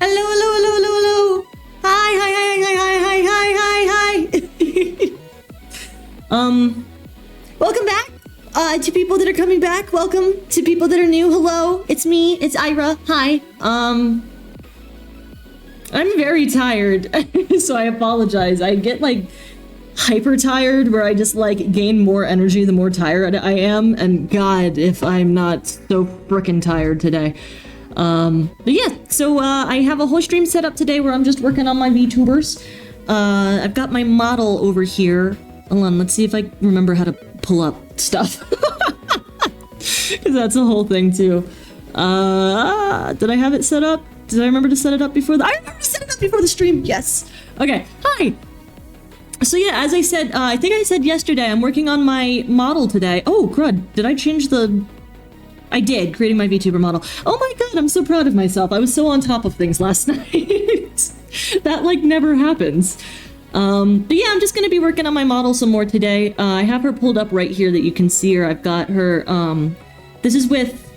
Hello, hello, hello, hello, hello. Hi, hi, hi, hi, hi, hi, hi, hi, hi. Welcome back. To people that are coming back, welcome. To people that are new, hello. It's me, it's Ira. Hi. I'm very tired, so I apologize. I get like hyper tired where I just like gain more energy the more tired I am, and God, if I'm not so frickin' tired today. But yeah, so I have a whole stream set up today where I'm just working on my VTubers. I've got my model over here. Hold on, let's see if I remember how to pull up stuff. Because that's a whole thing too. Did I have it set up? Did I remember to set it up before I remember to set it up before the stream, yes. Okay, hi! So yeah, as I said, I think I said yesterday, I'm working on my model today. Oh, crud, did I change the... I did, creating my VTuber model. Oh my god, I'm so proud of myself. I was so on top of things last night. That, like, never happens. But yeah, I'm just gonna be working on my model some more today. I have her pulled up right here that you can see her. I've got her, this is with,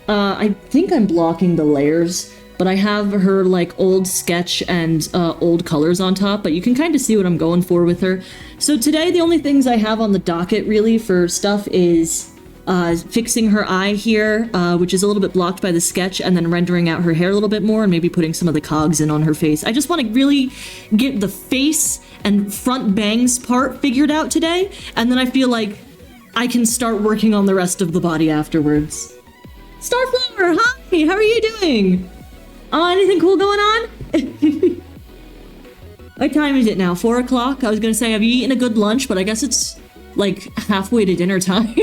I think I'm blocking the layers, but I have her, like, old sketch and, old colors on top, but you can kind of see what I'm going for with her. So today, the only things I have on the docket, really, for stuff is... fixing her eye here, which is a little bit blocked by the sketch, and then rendering out her hair a little bit more, and maybe putting some of the cogs in on her face. I just want to really get the face and front bangs part figured out today, and then I feel like I can start working on the rest of the body afterwards. Starflower, hi! How are you doing? Anything cool going on? What time is it now? 4 o'clock? I was gonna say, have you eaten a good lunch, but I guess it's like halfway to dinner time.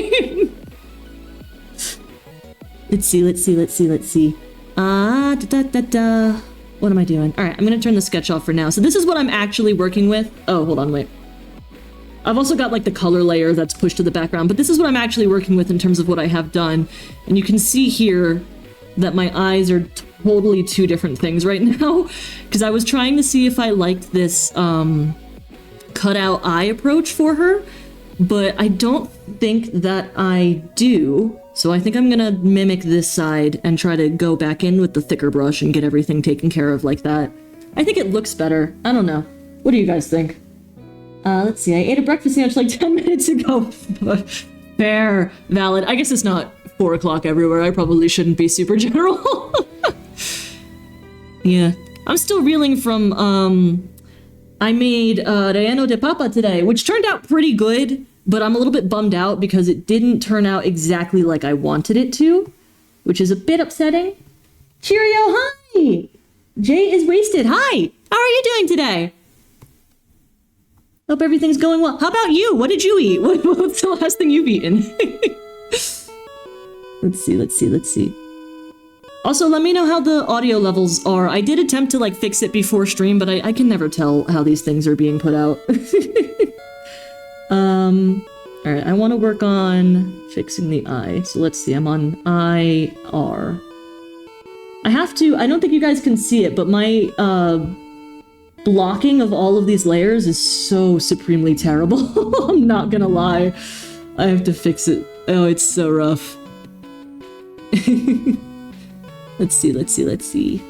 Let's see. What am I doing? All right, I'm gonna turn the sketch off for now. So this is what I'm actually working with. Oh, hold on, wait. I've also got like the color layer that's pushed to the background, but this is what I'm actually working with in terms of what I have done. And you can see here that my eyes are totally two different things right now, because I was trying to see if I liked this cutout eye approach for her, but I don't think that I do. So I think I'm gonna mimic this side and try to go back in with the thicker brush and get everything taken care of like that. I think it looks better. I don't know. What do you guys think? Let's see. I ate a breakfast sandwich like 10 minutes ago. Fair. Valid. I guess it's not 4 o'clock everywhere. I probably shouldn't be super general. Yeah. I'm still reeling from, I made relleno de papa today, which turned out pretty good. But I'm a little bit bummed out because it didn't turn out exactly like I wanted it to, which is a bit upsetting. Cheerio, hi! Jay is wasted, hi! How are you doing today? Hope everything's going well. How about you? What did you eat? What's the last thing you've eaten? Let's see. Also, let me know how the audio levels are. I did attempt to, like, fix it before stream, but I can never tell how these things are being put out. Alright, I want to work on fixing the eye. So let's see, I'm on IR. I don't think you guys can see it, but my, blocking of all of these layers is so supremely terrible. I'm not gonna lie. I have to fix it. Oh, it's so rough. Let's see.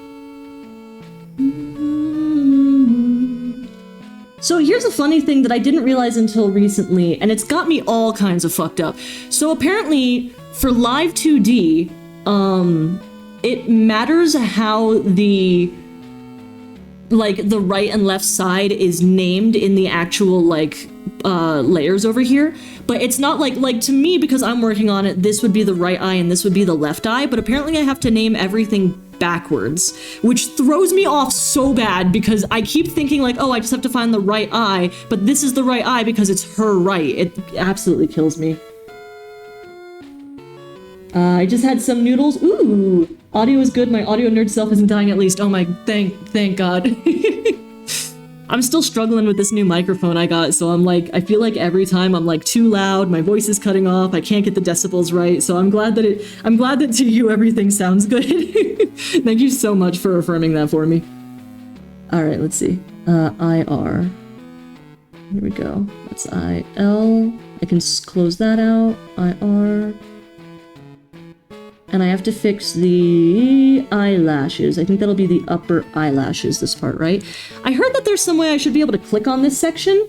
So here's a funny thing that I didn't realize until recently, and it's got me all kinds of fucked up. So apparently, for live 2D, it matters how the right and left side is named in the actual, like, layers over here. But it's not like to me, because I'm working on it, this would be the right eye and this would be the left eye, but apparently I have to name everything backwards, which throws me off so bad because I keep thinking like, oh, I just have to find the right eye, but this is the right eye because it's her right. It absolutely kills me. I just had some noodles. Ooh, audio is good. My audio nerd self isn't dying at least. Oh my, thank God. I'm still struggling with this new microphone I got, so I'm like, I feel like every time I'm like too loud, my voice is cutting off, I can't get the decibels right, so I'm glad that to you everything sounds good. Thank you so much for affirming that for me. Alright, let's see. IR. Here we go. That's IL. I can close that out. IR. And I have to fix the eyelashes. I think that'll be the upper eyelashes, this part, right? I heard that there's some way I should be able to click on this section.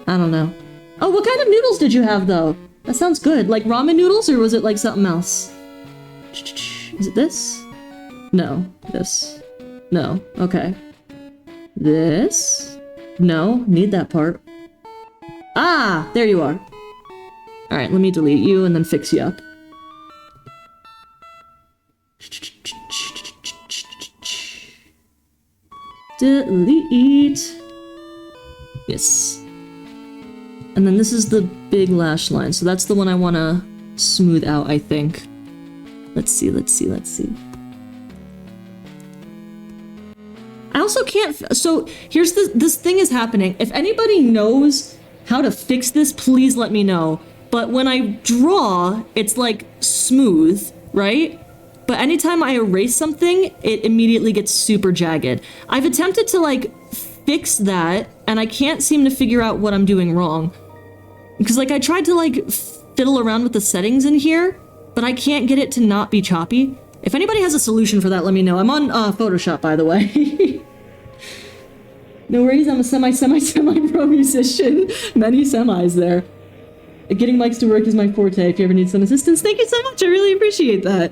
I don't know. Oh, what kind of noodles did you have, though? That sounds good. Like ramen noodles, or was it like something else? Is it this? No. This. No. Okay. This? No. Need that part. Ah! There you are. Alright, let me delete you and then fix you up. Delete. Yes. And then this is the big lash line, so that's the one I want to smooth out, I think. Let's see. I also can't... So, here's this thing is happening. If anybody knows how to fix this, please let me know. But when I draw, it's like smooth, right? But anytime I erase something, it immediately gets super jagged. I've attempted to like fix that, and I can't seem to figure out what I'm doing wrong. Because like I tried to like fiddle around with the settings in here, but I can't get it to not be choppy. If anybody has a solution for that, let me know. I'm on Photoshop, by the way. No worries, I'm a semi-pro musician. Many semis there. Getting mics to work is my forte. If you ever need some assistance, thank you so much. I really appreciate that.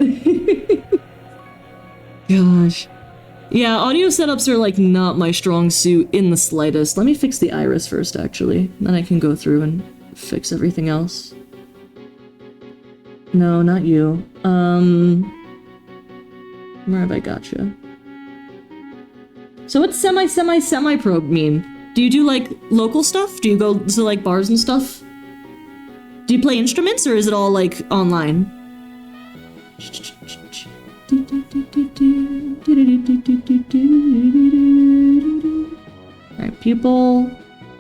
Gosh. Yeah, audio setups are like not my strong suit in the slightest. Let me fix the iris first, actually. Then I can go through and fix everything else. No, not you. Where have I got you? So what's semi-pro mean? Do you do like local stuff? Do you go to like bars and stuff? Do you play instruments, or is it all, like, online? Alright, pupil,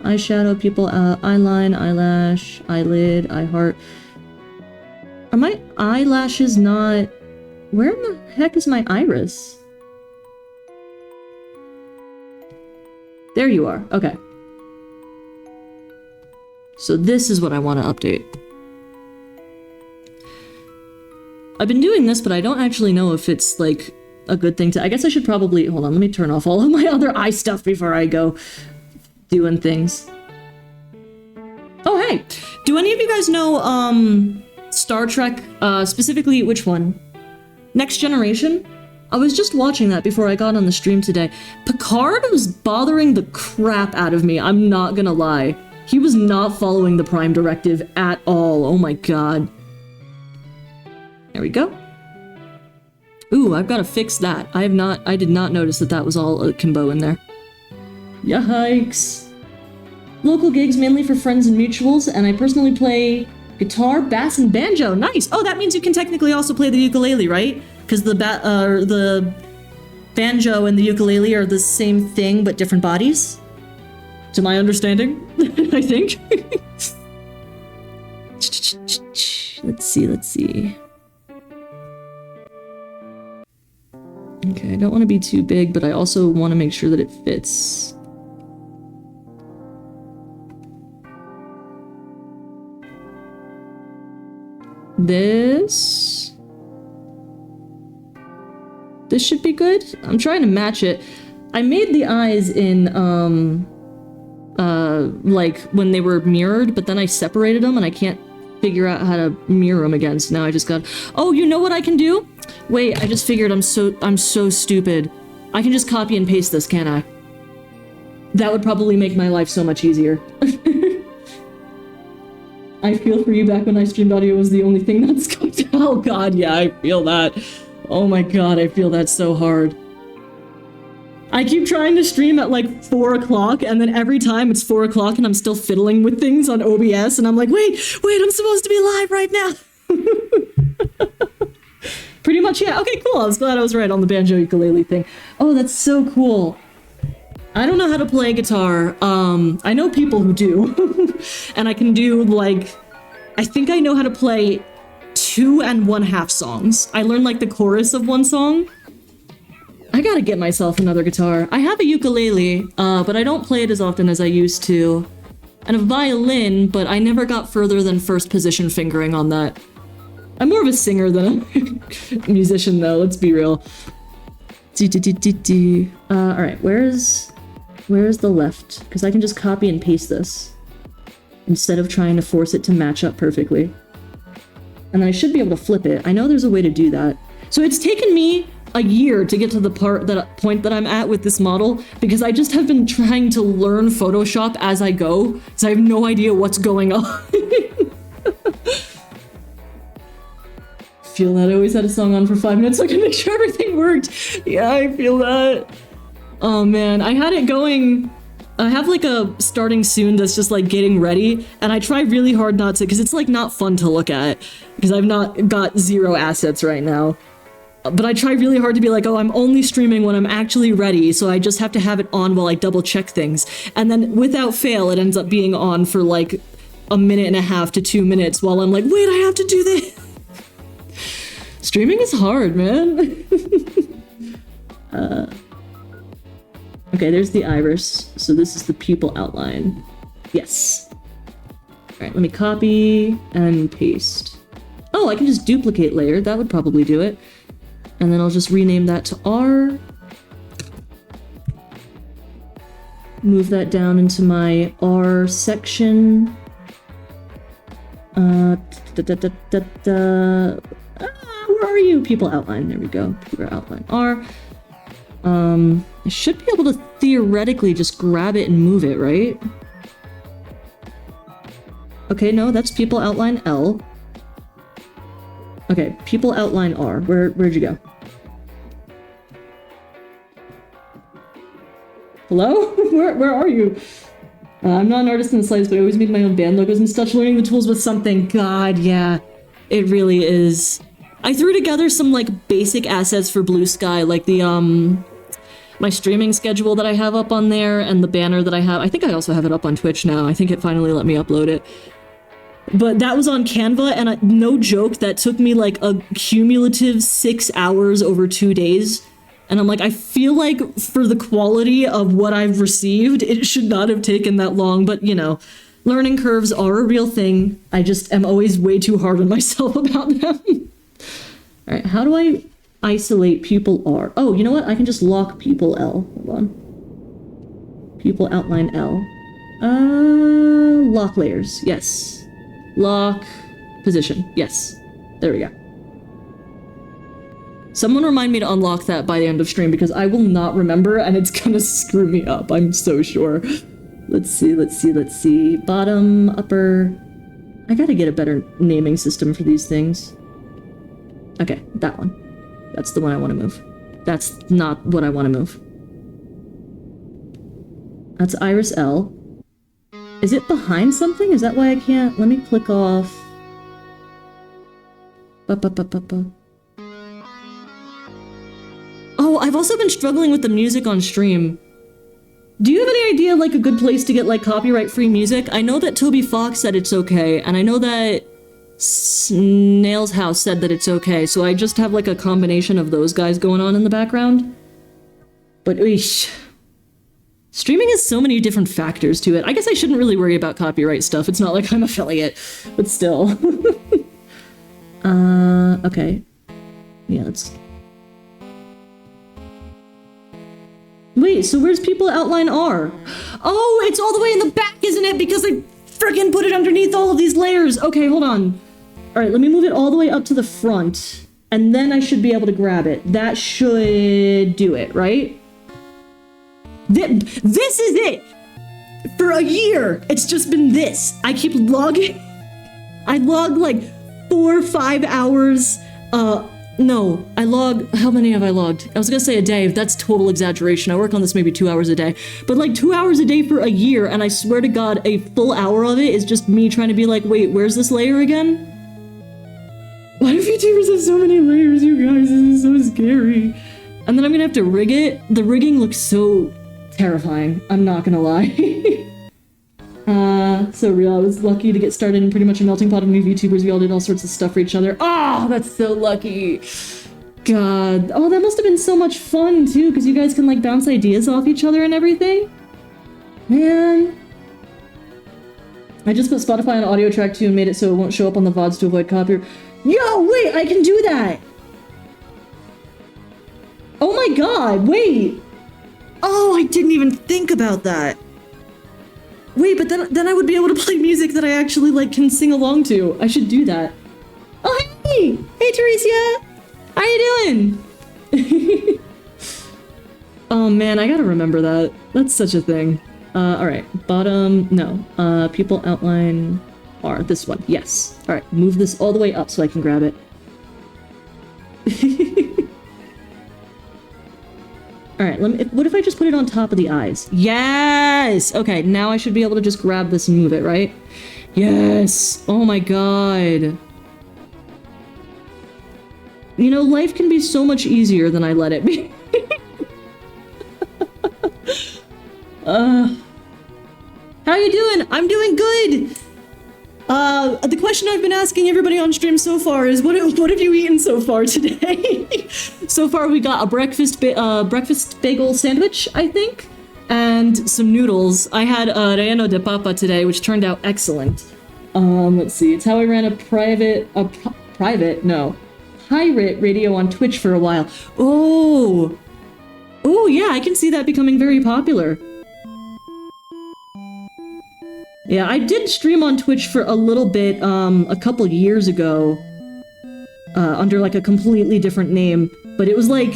eyeshadow, pupil, eyeline, eyelash, eyelid, eye heart. Are my eyelashes not... Where in the heck is my iris? There you are, okay. So this is what I want to update. I've been doing this, but I don't actually know if it's, like, a good thing to... I guess I should probably... Hold on, let me turn off all of my other eye stuff before I go doing things. Oh, hey! Do any of you guys know, Star Trek, specifically which one? Next Generation? I was just watching that before I got on the stream today. Picard was bothering the crap out of me, I'm not gonna lie. He was not following the Prime Directive at all. Oh my god. There we go. Ooh, I've got to fix that. I did not notice that that was all a combo in there. Yikes. Local gigs mainly for friends and mutuals, and I personally play guitar, bass, and banjo. Nice! Oh, that means you can technically also play the ukulele, right? Because the banjo and the ukulele are the same thing, but different bodies? To my understanding, I think. Let's see. Okay, I don't want to be too big, but I also want to make sure that it fits. This should be good. I'm trying to match it. I made the eyes in, like, when they were mirrored, but then I separated them and I can't figure out how to mirror them again, so now I just got... Oh, you know what I can do? Wait, I just figured I'm so stupid. I can just copy and paste this, can't I? That would probably make my life so much easier. I feel for you. Back when I streamed audio was the only thing that's got... Oh god, yeah, I feel that. Oh my god, I feel that so hard. I keep trying to stream at like 4 o'clock, and then every time it's 4 o'clock and I'm still fiddling with things on OBS, and I'm like, wait, I'm supposed to be live right now. Pretty much, yeah. Okay, cool. I was glad I was right on the banjo ukulele thing. Oh, that's so cool. I don't know how to play guitar. I know people who do. And I can do, like, I think I know how to play 2 1/2 songs. I learned, like, the chorus of one song. I gotta get myself another guitar. I have a ukulele, but I don't play it as often as I used to. And a violin, but I never got further than first position fingering on that. I'm more of a singer than a musician, though. Let's be real. All right, where's the left? Because I can just copy and paste this instead of trying to force it to match up perfectly. And then I should be able to flip it. I know there's a way to do that. So it's taken me a year to get to the point that I'm at with this model because I just have been trying to learn Photoshop as I go, so I have no idea what's going on. Feel that I always had a song on for 5 minutes so I can make sure everything worked. Yeah, I feel that. Oh man, I had it going. I have like a starting soon that's just like getting ready, and I try really hard not to, because it's like not fun to look at, because I've not got 0 assets right now. But I try really hard to be like, oh, I'm only streaming when I'm actually ready, so I just have to have it on while I double check things. And then without fail, it ends up being on for like 1.5 to 2 minutes while I'm like, wait, I have to do this. Streaming is hard, man. Okay, there's the iris. So this is the pupil outline. Yes. All right, let me copy and paste. Oh, I can just duplicate layer. That would probably do it. And then I'll just rename that to R. Move that down into my R section. Where are you? People outline. There we go. People outline R. I should be able to theoretically just grab it and move it, right? Okay, no, that's people outline L. Okay, people outline R. Where'd you go? Hello? Where are you? I'm not an artist in the slightest, but I always make my own band logos and such. Learning the tools with something. God, yeah. It really is. I threw together some, like, basic assets for Blue Sky, like the, my streaming schedule that I have up on there, and the banner that I have. I think I also have it up on Twitch now. I think it finally let me upload it. But that was on Canva, and no joke, that took me, like, a cumulative 6 hours over 2 days. And I'm like, I feel like for the quality of what I've received, it should not have taken that long. But, you know, learning curves are a real thing. I just am always way too hard on myself about them. All right, how do I isolate pupil R? Oh, you know what? I can just lock pupil L. Hold on. Pupil outline L. Lock layers. Yes. Lock position. Yes. There we go. Someone remind me to unlock that by the end of stream, because I will not remember and it's gonna screw me up, I'm so sure. Let's see. Bottom, upper. I gotta get a better naming system for these things. Okay, that one. That's the one I want to move. That's not what I want to move. That's Iris L. Is it behind something? Is that why I can't? Let me click off. Oh, I've also been struggling with the music on stream. Do you have any idea, like, a good place to get, like, copyright-free music? I know that Toby Fox said it's okay, and I know that Snail's House said that it's okay, so I just have, like, a combination of those guys going on in the background. But, eesh. Streaming has so many different factors to it. I guess I shouldn't really worry about copyright stuff. It's not like I'm affiliate, but still. Okay. Yeah, let's... Wait, so where's people outline R? Oh, it's all the way in the back, isn't it? Because I frickin' put it underneath all of these layers. Okay, hold on. All right, let me move it all the way up to the front, and then I should be able to grab it. That should do it, right? This is it! For a year, it's just been this. I keep logging. I log like 4 or 5 hours. No, I log, how many have I logged? I was gonna say a day, that's total exaggeration. I work on this maybe 2 hours a day. But like 2 hours a day for a year, and I swear to God, a full hour of it is just me trying to be like, wait, where's this layer again? Why do VTubers have so many layers, you guys? This is so scary. And then I'm gonna have to rig it. The rigging looks so terrifying, I'm not gonna lie. So real. I was lucky to get started in pretty much a melting pot of new VTubers. We all did all sorts of stuff for each other. Oh, that's so lucky. God. Oh, that must have been so much fun, too, because you guys can, like, bounce ideas off each other and everything. Man. I just put Spotify on audio track, too, and made it so it won't show up on the VODs to avoid copyright. Yo, wait, I can do that! Oh my god, wait! Oh, I didn't even think about that. Wait, but then I would be able to play music that I actually, like, can sing along to. I should do that. Oh, hey! Hey, Teresia! How you doing? Oh man, I gotta remember that. That's such a thing. Alright. Bottom, no. People outline are this one. Yes. Alright, move this all the way up so I can grab it. Alright, what if I just put it on top of the eyes? Yes! Okay, now I should be able to just grab this and move it, right? Yes! Oh my god. You know, life can be so much easier than I let it be. How you doing? I'm doing good! The question I've been asking everybody on stream so far is, what have you eaten so far today? So far we got a breakfast bagel sandwich, I think, and some noodles. I had relleno de papa today, which turned out excellent. Let's see, it's how I ran a pirate radio on Twitch for a while. Oh! Oh yeah, I can see that becoming very popular. Yeah, I did stream on Twitch for a little bit, a couple years ago, under like a completely different name, but it was like,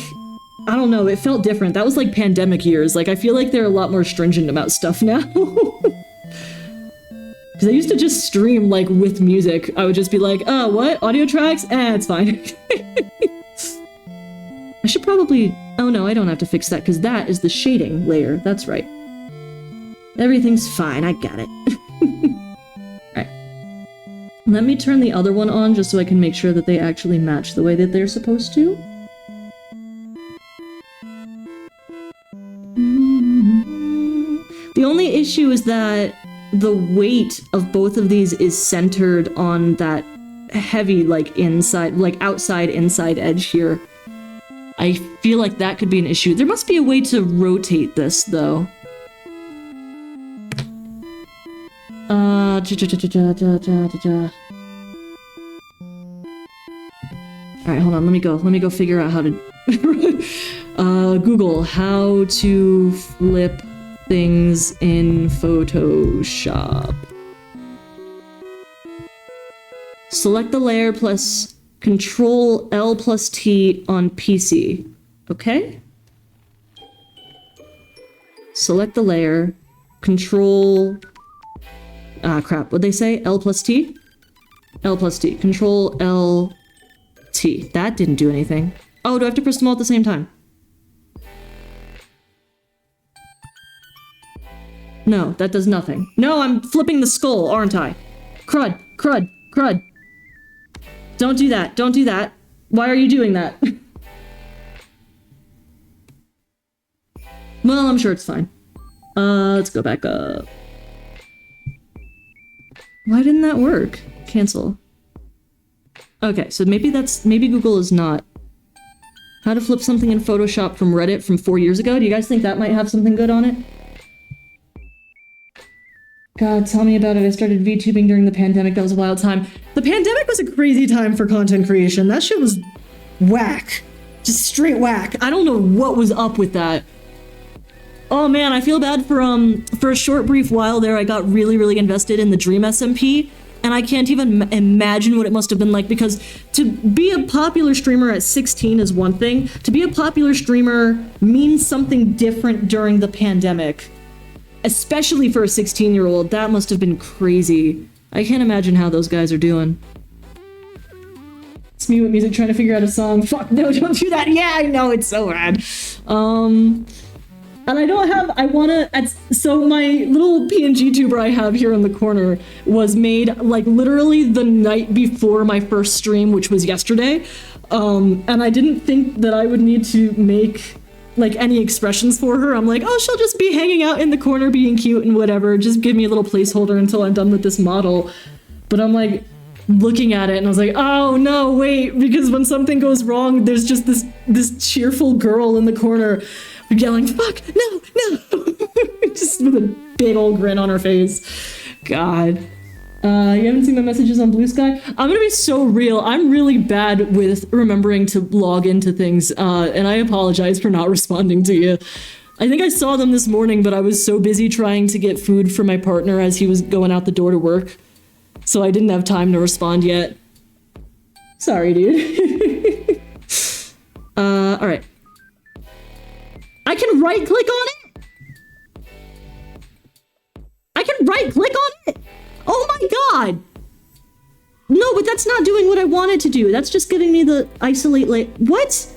I don't know, it felt different. That was like pandemic years. Like, I feel like they're a lot more stringent about stuff now. Because I used to just stream, like, with music. I would just be like, oh, what? Audio tracks? It's fine. I should probably... Oh no, I don't have to fix that, because that is the shading layer. That's right. Everything's fine, I got it. Alright. Let me turn the other one on just so I can make sure that they actually match the way that they're supposed to. The only issue is that the weight of both of these is centered on that heavy, like, outside inside edge here. I feel like that could be an issue. There must be a way to rotate this, though. Alright, hold on, let me go figure out how to... Google, how to flip things in Photoshop. Select the layer plus Control L plus T on PC. Okay? Select the layer, Control... Ah, crap. What'd they say? L plus T? L plus T. Control L T. That didn't do anything. Oh, do I have to press them all at the same time? No, that does nothing. No, I'm flipping the skull, aren't I? Crud, crud, crud. Don't do that. Don't do that. Why are you doing that? Well, I'm sure it's fine. Let's go back up. Why didn't that work? Cancel. Okay, so maybe Google is not. How to flip something in Photoshop from Reddit from 4 years ago? Do you guys think that might have something good on it? God, tell me about it. I started VTubing during the pandemic. That was a wild time. The pandemic was a crazy time for content creation. That shit was whack. Just straight whack. I don't know what was up with that. Oh man, I feel bad for a short brief while there. I got really invested in the Dream SMP, and I can't even imagine what it must have been like, because to be a popular streamer at 16 is one thing. To be a popular streamer means something different during the pandemic. Especially for a 16-year-old, that must have been crazy. I can't imagine how those guys are doing. It's me with music trying to figure out a song. Fuck, no, don't do that. Yeah, I know, it's so rad. And I don't have, so my little PNG tuber I have here in the corner was made, like, literally the night before my first stream, which was yesterday. And I didn't think that I would need to make, like, any expressions for her. I'm like, oh, she'll just be hanging out in the corner being cute and whatever. Just give me a little placeholder until I'm done with this model. But I'm, like, looking at it and I was like, oh, no, wait. Because when something goes wrong, there's just this cheerful girl in the corner yelling, fuck, no, no. Just with a big old grin on her face. God. You haven't seen my messages on Blue Sky? I'm gonna be so real. I'm really bad with remembering to log into things, and I apologize for not responding to you. I think I saw them this morning, but I was so busy trying to get food for my partner as he was going out the door to work, so I didn't have time to respond yet. Sorry, dude. Alright. I can right-click on it? I can right-click on it? Oh my god! No, but that's not doing what I wanted to do. That's just giving me the isolate what?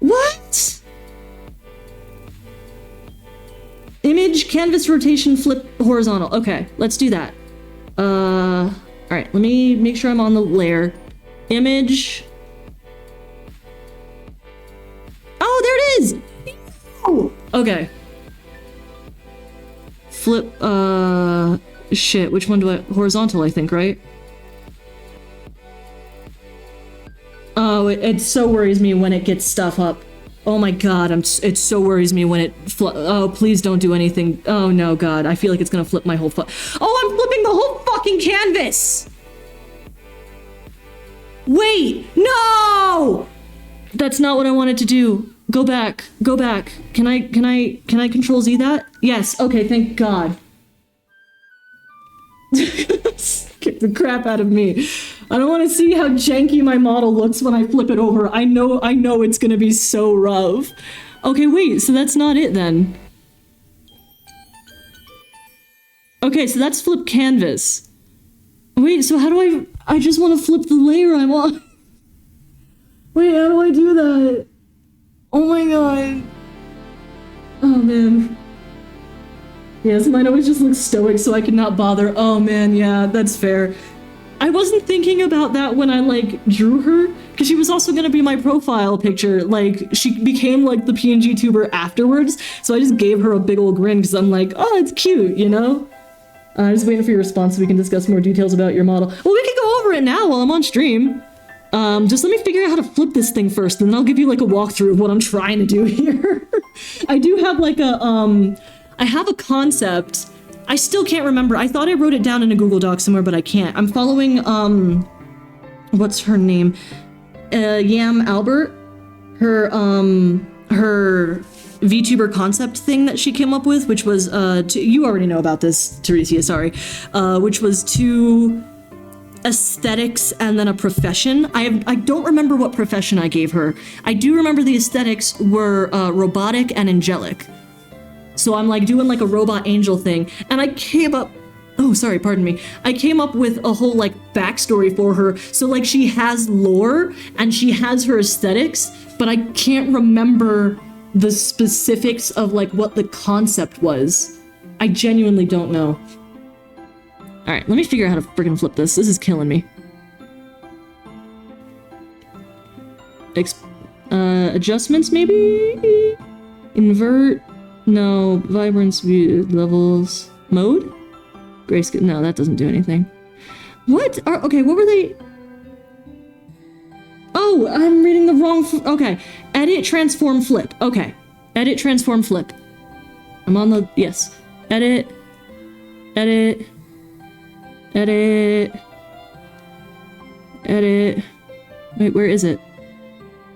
What? Image, canvas rotation, flip horizontal. Okay, let's do that. Alright, let me make sure I'm on the layer. Image. Oh, there it is! Oh! Okay. Flip, shit, which one do I, horizontal, I think, right? Oh, it so worries me when it gets stuff up. Oh my god, it so worries me when it oh, please don't do anything. Oh no, god, I feel like it's gonna flip my whole oh, I'm flipping the whole fucking canvas! Wait, no! That's not what I wanted to do. Go back, go back. Can I Control Z that? Yes, okay, thank god. Kick the crap out of me. I don't want to see how janky my model looks when I flip it over. I know it's gonna be so rough. Okay, wait, so that's not it then. Okay, so that's flip canvas. Wait, so how do I just want to flip the layer I'm on. Wait, how do I do that? Oh my god. Oh man. Yes, mine always just looks stoic, so I could not bother. Oh man, yeah, that's fair. I wasn't thinking about that when I, like, drew her, because she was also gonna be my profile picture. Like, she became, like, the PNG tuber afterwards, so I just gave her a big old grin, because I'm like, oh, it's cute, you know? I'm just waiting for your response so we can discuss more details about your model. Well, we can go over it now while I'm on stream. Just let me figure out how to flip this thing first, and then I'll give you, like, a walkthrough of what I'm trying to do here. I do have, like, I have a concept. I still can't remember. I thought I wrote it down in a Google Doc somewhere, but I can't. I'm following, what's her name? Yam Albert. Her VTuber concept thing that she came up with, which was, you already know about this, Teresia, sorry. Which was two aesthetics and then a profession. I don't remember what profession I gave her. I do remember the aesthetics were, robotic and angelic. So I'm like doing like a robot angel thing, and I came up, oh sorry, pardon me, I came up with a whole like backstory for her. So like she has lore and she has her aesthetics, but I can't remember the specifics of like what the concept was. I genuinely don't know. Alright, let me figure out how to freaking flip this. This is killing me. Adjustments maybe? Invert? No, vibrance view levels. Mode? Grayscale. No, that doesn't do anything. What? Okay, what were they? Oh, I'm reading the wrong. Okay. Edit, transform, flip. Okay. Edit, transform, flip. I'm on the. Yes. Edit. Edit. Edit. Edit. Wait, where is it?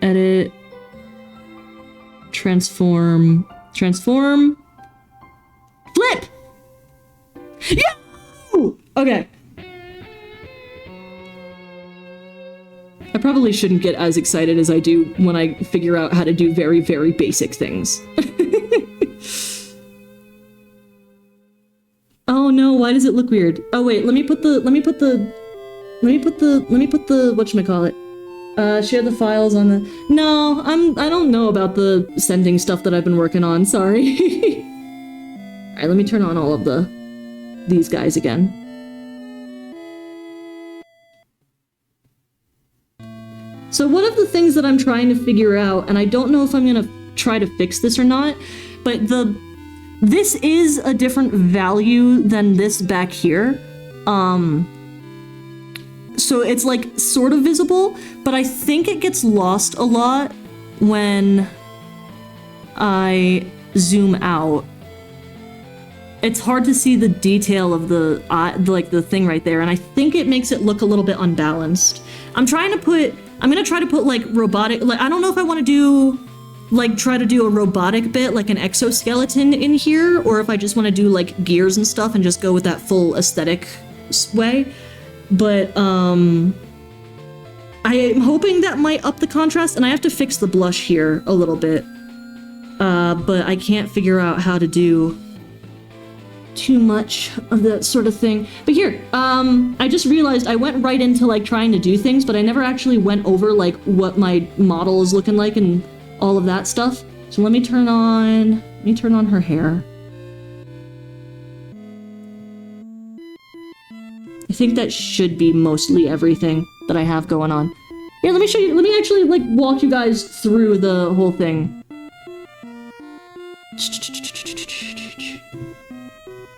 Edit. Transform. Transform. Flip! Yeah! Okay. I probably shouldn't get as excited as I do when I figure out how to do very, very basic things. Oh no, why does it look weird? Oh wait, let me put the whatchamacallit? Share the files on the... No, I don't know about the sending stuff that I've been working on, sorry. Alright, let me turn on all of these guys again. So one of the things that I'm trying to figure out, and I don't know if I'm gonna try to fix this or not, but this is a different value than this back here. So it's like sort of visible, but I think it gets lost a lot when I zoom out. it's hard to see the detail of the like the thing right there, and I think it makes it look a little bit unbalanced. I'm gonna try to put like robotic, like I don't know if I want to do like try to do a robotic bit like an exoskeleton in here, or if I just want to do like gears and stuff and just go with that full aesthetic way. But I am hoping that might up the contrast, and I have to fix the blush here a little bit. But I can't figure out how to do too much of that sort of thing. But here, I just realized I went right into like trying to do things, but I never actually went over like what my model is looking like and all of that stuff. So let me turn on her hair. I think that should be mostly everything that I have going on. Here, let me show you, let me actually like walk you guys through the whole thing.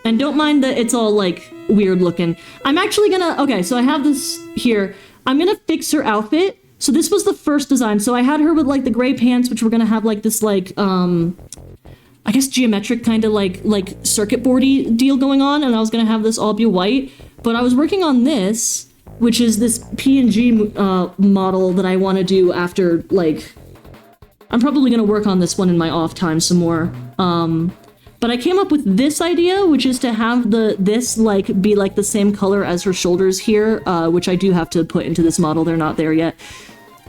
And don't mind that it's all like weird looking. I'm actually gonna, okay, so I have this here. I'm gonna fix her outfit. So this was the first design. So I had her with like the gray pants, which were gonna have like this like, I guess geometric kind of like circuit boardy deal going on. And I was gonna have this all be white. But I was working on this, which is this PNG model that I wanna do after like, I'm probably gonna work on this one in my off time some more. But I came up with this idea, which is to have this like be like the same color as her shoulders here, which I do have to put into this model. They're not there yet.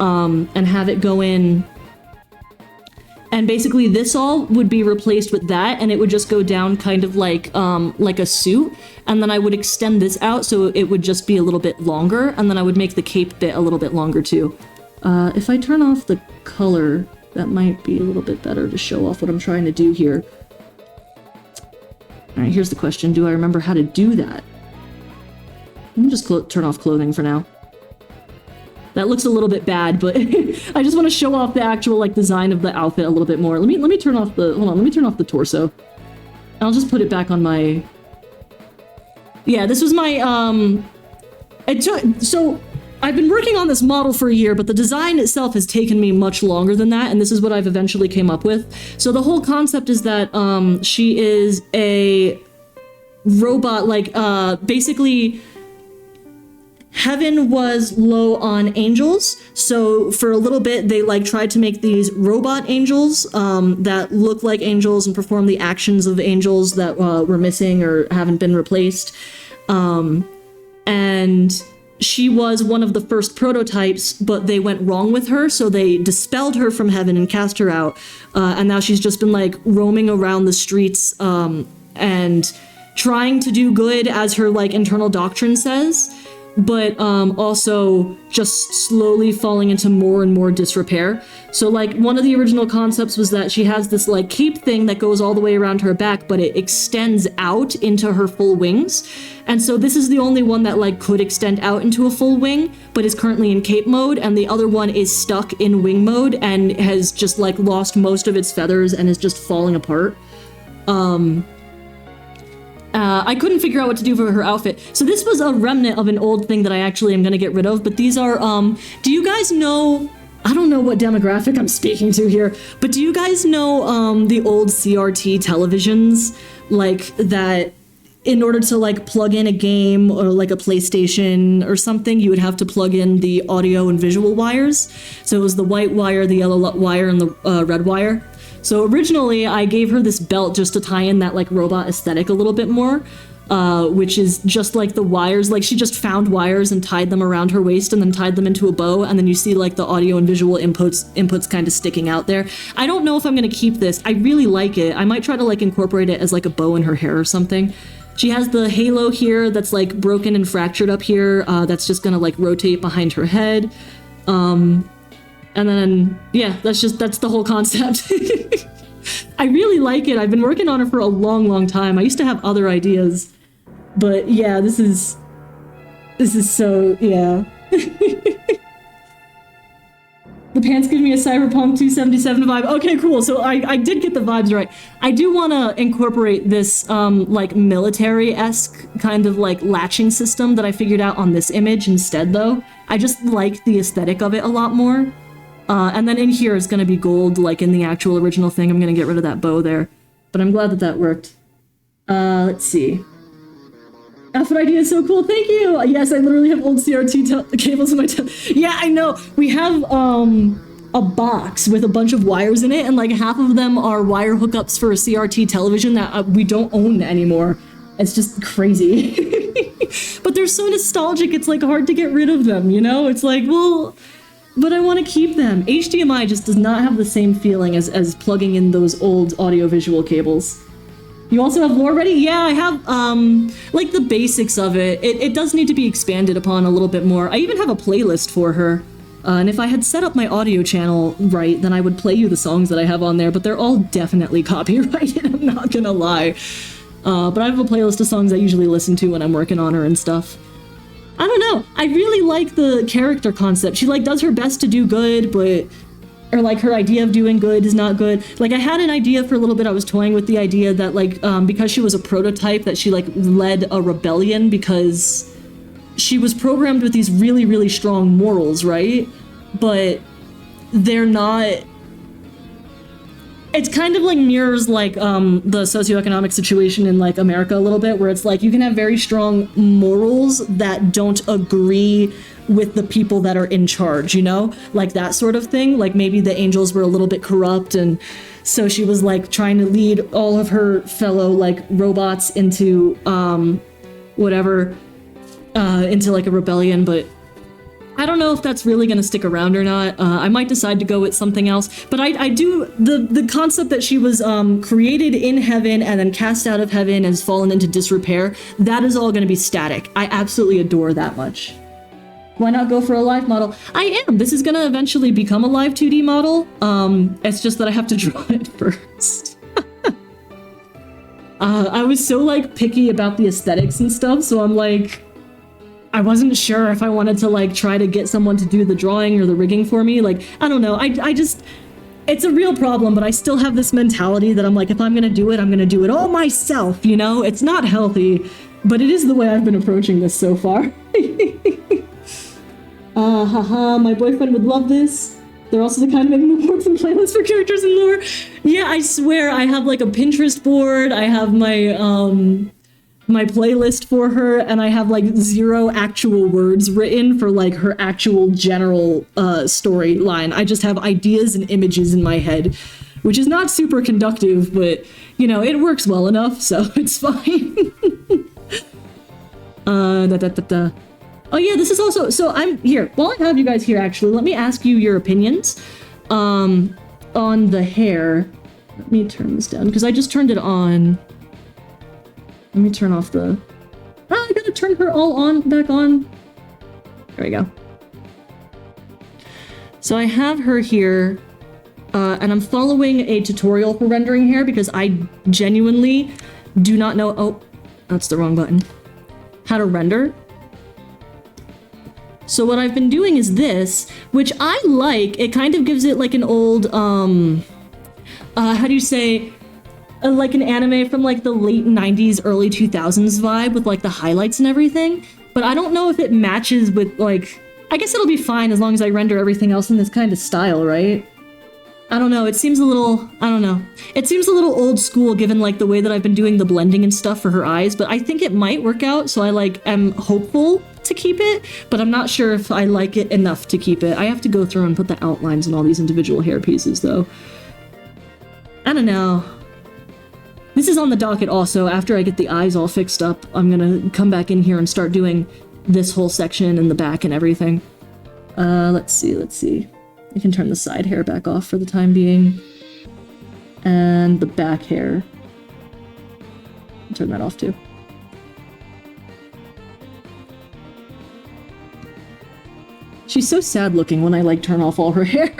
And have it go in. And basically this all would be replaced with that, and it would just go down kind of like a suit. And then I would extend this out so it would just be a little bit longer, and then I would make the cape bit a little bit longer too. If I turn off the color, that might be a little bit better to show off what I'm trying to do here. Alright, here's the question. Do I remember how to do that? Let me just turn off clothing for now. That looks a little bit bad, but I just want to show off the actual like design of the outfit a little bit more. Let me turn off the, hold on, let me turn off the torso. I'll just put it back on my... Yeah, this was my, so I've been working on this model for a year, but the design itself has taken me much longer than that, and this is what I've eventually came up with. So the whole concept is that she is a robot, like basically heaven was low on angels, so for a little bit they like tried to make these robot angels that look like angels and perform the actions of angels that were missing or haven't been replaced. And she was one of the first prototypes, but they went wrong with her, so they dispelled her from heaven and cast her out. And now she's just been like roaming around the streets and trying to do good, as her like internal doctrine says, but also just slowly falling into more and more disrepair. So like one of the original concepts was that she has this like cape thing that goes all the way around her back, but it extends out into her full wings. And so this is the only one that like could extend out into a full wing, but is currently in cape mode, and the other one is stuck in wing mode and has just like lost most of its feathers and is just falling apart. I couldn't figure out what to do for her outfit. So this was a remnant of an old thing that I actually am going to get rid of, but these are, do you guys know, I don't know what demographic I'm speaking to here, but do you guys know the old CRT televisions, like that in order to like plug in a game or like a PlayStation or something, you would have to plug in the audio and visual wires. So it was the white wire, the yellow wire, and the red wire. So originally I gave her this belt just to tie in that like robot aesthetic a little bit more, which is just like the wires, like she just found wires and tied them around her waist and then tied them into a bow, and then you see like the audio and visual inputs kind of sticking out there. I don't know if I'm gonna keep this. I really like it. I might try to like incorporate it as like a bow in her hair or something. She has the halo here that's like broken and fractured up here, that's just gonna like rotate behind her head. And then, yeah, that's the whole concept. I really like it. I've been working on it for a long, long time. I used to have other ideas, but yeah, this is so, yeah. The pants give me a Cyberpunk 277 vibe. Okay, cool. So I did get the vibes right. I do want to incorporate this like military-esque kind of like latching system that I figured out on this image instead, though. I just like the aesthetic of it a lot more. And then in here is going to be gold, like in the actual original thing. I'm going to get rid of that bow there. But I'm glad that that worked. Let's see. Effort idea is so cool. Thank you. Yes, I literally have old CRT cables in my yeah, I know. We have a box with a bunch of wires in it, and like half of them are wire hookups for a CRT television that we don't own anymore. It's just crazy. But they're so nostalgic, it's like hard to get rid of them, you know? It's like, well, but I want to keep them. HDMI just does not have the same feeling as plugging in those old audiovisual cables. You also have lore ready? Yeah, I have, like the basics of it. It does need to be expanded upon a little bit more. I even have a playlist for her. And if I had set up my audio channel right, then I would play you the songs that I have on there, but they're all definitely copyrighted, I'm not gonna lie. But I have a playlist of songs I usually listen to when I'm working on her and stuff. I don't know. I really like the character concept. She, like, does her best to do good, but... Or, like, her idea of doing good is not good. Like, I had an idea for a little bit. I was toying with the idea that, like, because she was a prototype, that she, like, led a rebellion because she was programmed with these really, really strong morals, right? But they're not... It's kind of like mirrors like the socioeconomic situation in like America a little bit, where it's like you can have very strong morals that don't agree with the people that are in charge, you know? Like that sort of thing. Like maybe the angels were a little bit corrupt, and so she was like trying to lead all of her fellow like robots into whatever, into like a rebellion, but I don't know if that's really going to stick around or not. I might decide to go with something else, but I do, the concept that she was created in heaven and then cast out of heaven and has fallen into disrepair, that is all going to be static. I absolutely adore that much. Why not go for a live model? I am. This is going to eventually become a live 2D model. It's just that I have to draw it first. I was so like picky about the aesthetics and stuff, so I'm like, I wasn't sure if I wanted to like try to get someone to do the drawing or the rigging for me. Like, I don't know. I just, it's a real problem, but I still have this mentality that I'm like, if I'm going to do it, I'm going to do it all myself, you know? It's not healthy, but it is the way I've been approaching this so far. Haha, my boyfriend would love this. They're also the kind of making reports and playlists for characters and lore. Yeah, I swear, I have like a Pinterest board. I have my, my playlist for her, and I have like 0 actual words written for like her actual general storyline. I just have ideas and images in my head, which is not super conductive, but you know, it works well enough, so it's fine. Oh yeah, this is also, so I'm here. While I have you guys here, actually, let me ask you your opinions on the hair. Let me turn this down, because I just turned it on. Let me turn off the... Oh, I gotta turn her all on, back on. There we go. So I have her here, and I'm following a tutorial for rendering hair because I genuinely do not know... Oh, that's the wrong button. How to render. So what I've been doing is this, which I like. It kind of gives it like an old, how do you say... like an anime from like the late 90s, early 2000s vibe with like the highlights and everything. But I don't know if it matches with like, I guess it'll be fine as long as I render everything else in this kind of style, right? I don't know, it seems a little, I don't know. It seems a little old school given like the way that I've been doing the blending and stuff for her eyes, but I think it might work out, so I like am hopeful to keep it, but I'm not sure if I like it enough to keep it. I have to go through and put the outlines in all these individual hair pieces though. I don't know. This is on the docket also. After I get the eyes all fixed up, I'm gonna come back in here and start doing this whole section and the back and everything. Let's see. I can turn the side hair back off for the time being. And the back hair. I'll turn that off too. She's so sad looking when I like turn off all her hair.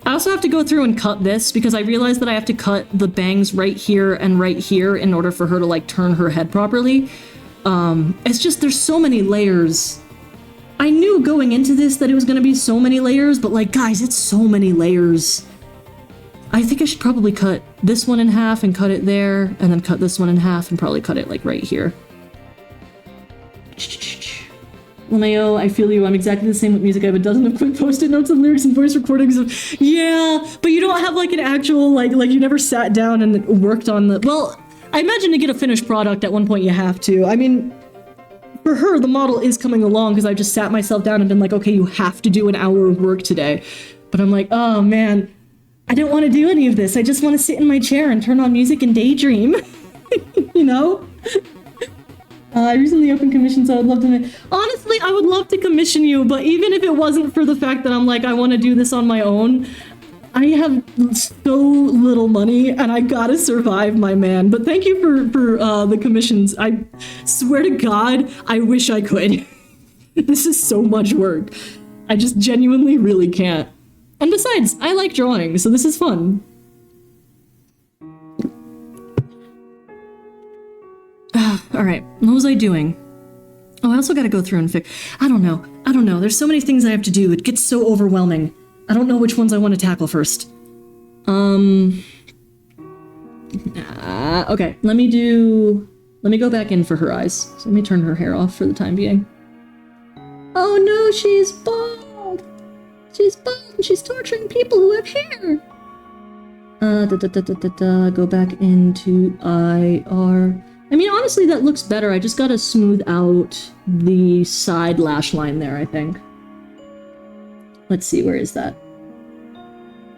I also have to go through and cut this because I realized that I have to cut the bangs right here and right here in order for her to like turn her head properly. It's just, there's so many layers. I knew going into this that it was going to be so many layers, but like, guys, it's so many layers. I think I should probably cut this one in half and cut it there, and then cut this one in half and probably cut it like right here. LMAO, I feel you. I'm exactly the same with music. I have a dozen of quick post-it notes of lyrics and voice recordings of, yeah, but you don't have like an actual, like you never sat down and worked on the, well, I imagine to get a finished product at one point you have to. I mean, for her, the model is coming along because I just sat myself down and been like, okay, you have to do an hour of work today. But I'm like, oh man, I don't want to do any of this. I just want to sit in my chair and turn on music and daydream. You know? I recently opened commissions, so I would love to... Honestly, I would love to commission you, but even if it wasn't for the fact that I'm like, I want to do this on my own, I have so little money, and I gotta survive, my man. But thank you for the commissions. I swear to God, I wish I could. This is so much work. I just genuinely really can't. And besides, I like drawing, so this is fun. All right, what was I doing? Oh, I also gotta go through and fix. I don't know. There's so many things I have to do. It gets so overwhelming. I don't know which ones I want to tackle first. Okay, let me go back in for her eyes. So let me turn her hair off for the time being. Oh no, she's bald! She's bald and she's torturing people who have hair! Go back into IR. I mean, honestly, that looks better. I just gotta smooth out the side lash line there, I think. Let's see, where is that?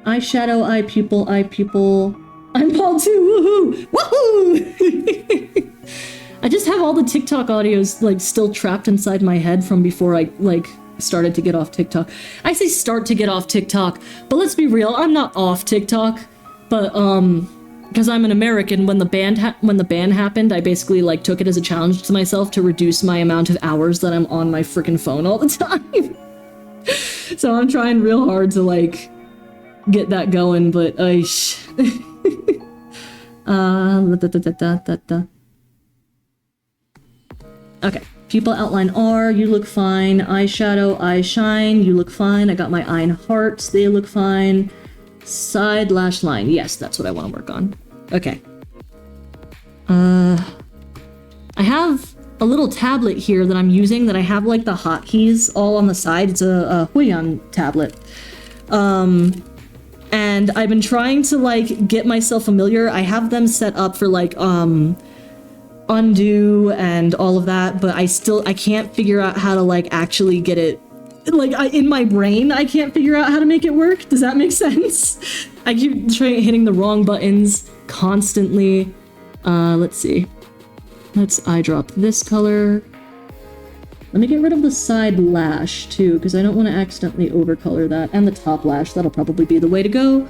Eyeshadow, eye pupil, eye pupil. I'm bald too, woohoo! Woohoo! I just have all the TikTok audios, like, still trapped inside my head from before I, like, started to get off TikTok. I say start to get off TikTok, but let's be real, I'm not off TikTok. But, because I'm an American, when the ban happened, I basically, like, took it as a challenge to myself to reduce my amount of hours that I'm on my freaking phone all the time. So I'm trying real hard to, like, get that going, but, Okay, pupil outline R, you look fine. Eyeshadow, eye shine, you look fine. I got my eye and hearts, they look fine. Side lash line, yes, that's what I want to work on. Okay. I have a little tablet here that I'm using that I have like the hotkeys all on the side. It's a Huion tablet. And I've been trying to like get myself familiar. I have them set up for like undo and all of that, but I can't figure out how to like actually get it. Like, in my brain, I can't figure out how to make it work. Does that make sense? I keep hitting the wrong buttons constantly. Let's see. Let's eye drop this color. Let me get rid of the side lash, too, because I don't want to accidentally overcolor that. And the top lash, that'll probably be the way to go.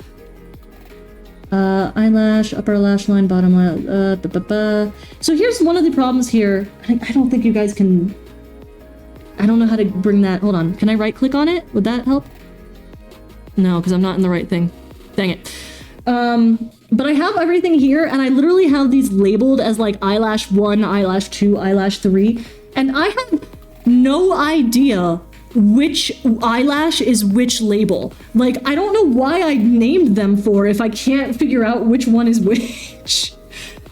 Eyelash, upper lash line, bottom lash, So here's one of the problems here. I don't think you guys can... I don't know how to bring that... Hold on. Can I right-click on it? Would that help? No, because I'm not in the right thing. Dang it. But I have everything here, and I literally have these labeled as, like, eyelash 1, eyelash 2, eyelash 3. And I have no idea which eyelash is which label. Like, I don't know why I named them for if I can't figure out which one is which.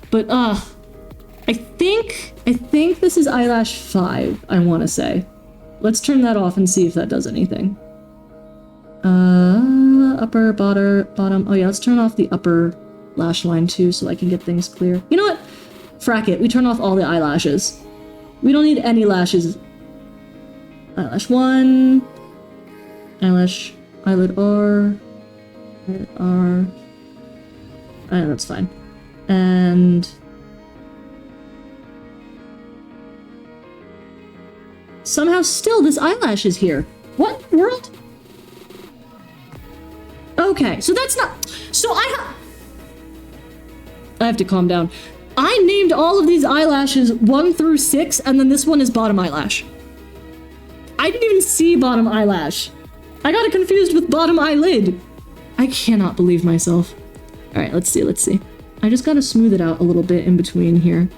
But, I think this is eyelash 5, I want to say. Let's turn that off and see if that does anything. Upper, bottom. Oh yeah, let's turn off the upper lash line too so I can get things clear. You know what? Frack it. We turn off all the eyelashes. We don't need any lashes. Eyelash 1. Eyelash, eyelid R. Eyelid R. That's fine. And... somehow still this eyelash is here. What in the world? Okay, so that's not... So I have to calm down. I named all of these eyelashes 1 through 6, and then this one is bottom eyelash. I didn't even see bottom eyelash. I got it confused with bottom eyelid. I cannot believe myself. All right, let's see. I just gotta smooth it out a little bit in between here.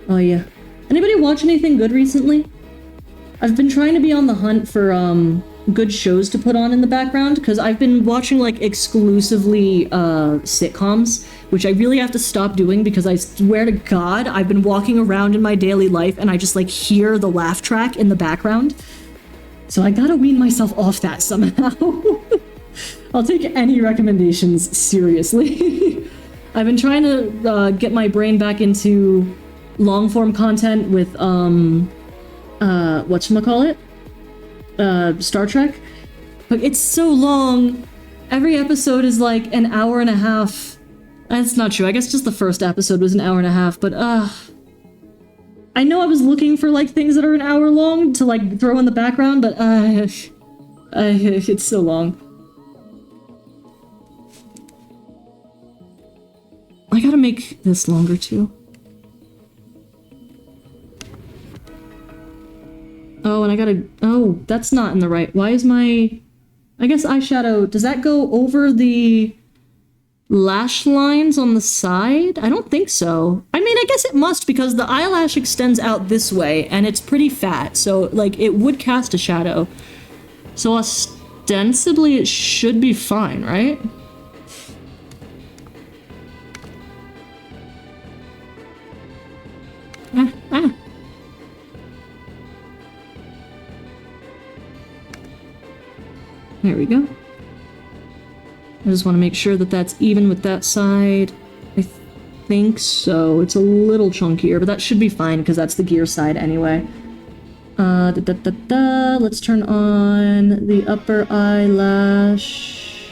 Oh yeah. Anybody watch anything good recently? I've been trying to be on the hunt for good shows to put on in the background, because I've been watching like exclusively sitcoms, which I really have to stop doing because I swear to God, I've been walking around in my daily life and I just like hear the laugh track in the background. So I gotta wean myself off that somehow. I'll take any recommendations seriously. I've been trying to get my brain back into long-form content with, whatchamacallit? Star Trek. But it's so long. Every episode is like an hour and a half. That's not true. I guess just the first episode was an hour and a half, but I know I was looking for like things that are an hour long to like throw in the background, but it's so long. I gotta make this longer too. Oh, and I gotta... Oh, that's not in the right... Why is my... I guess eyeshadow... Does that go over the lash lines on the side? I don't think so. I mean, I guess it must, because the eyelash extends out this way, and it's pretty fat, so, like, it would cast a shadow. So ostensibly, it should be fine, right? There we go. I just want to make sure that that's even with that side. I think so. It's a little chunkier, but that should be fine because that's the gear side anyway. Let's turn on the upper eyelash.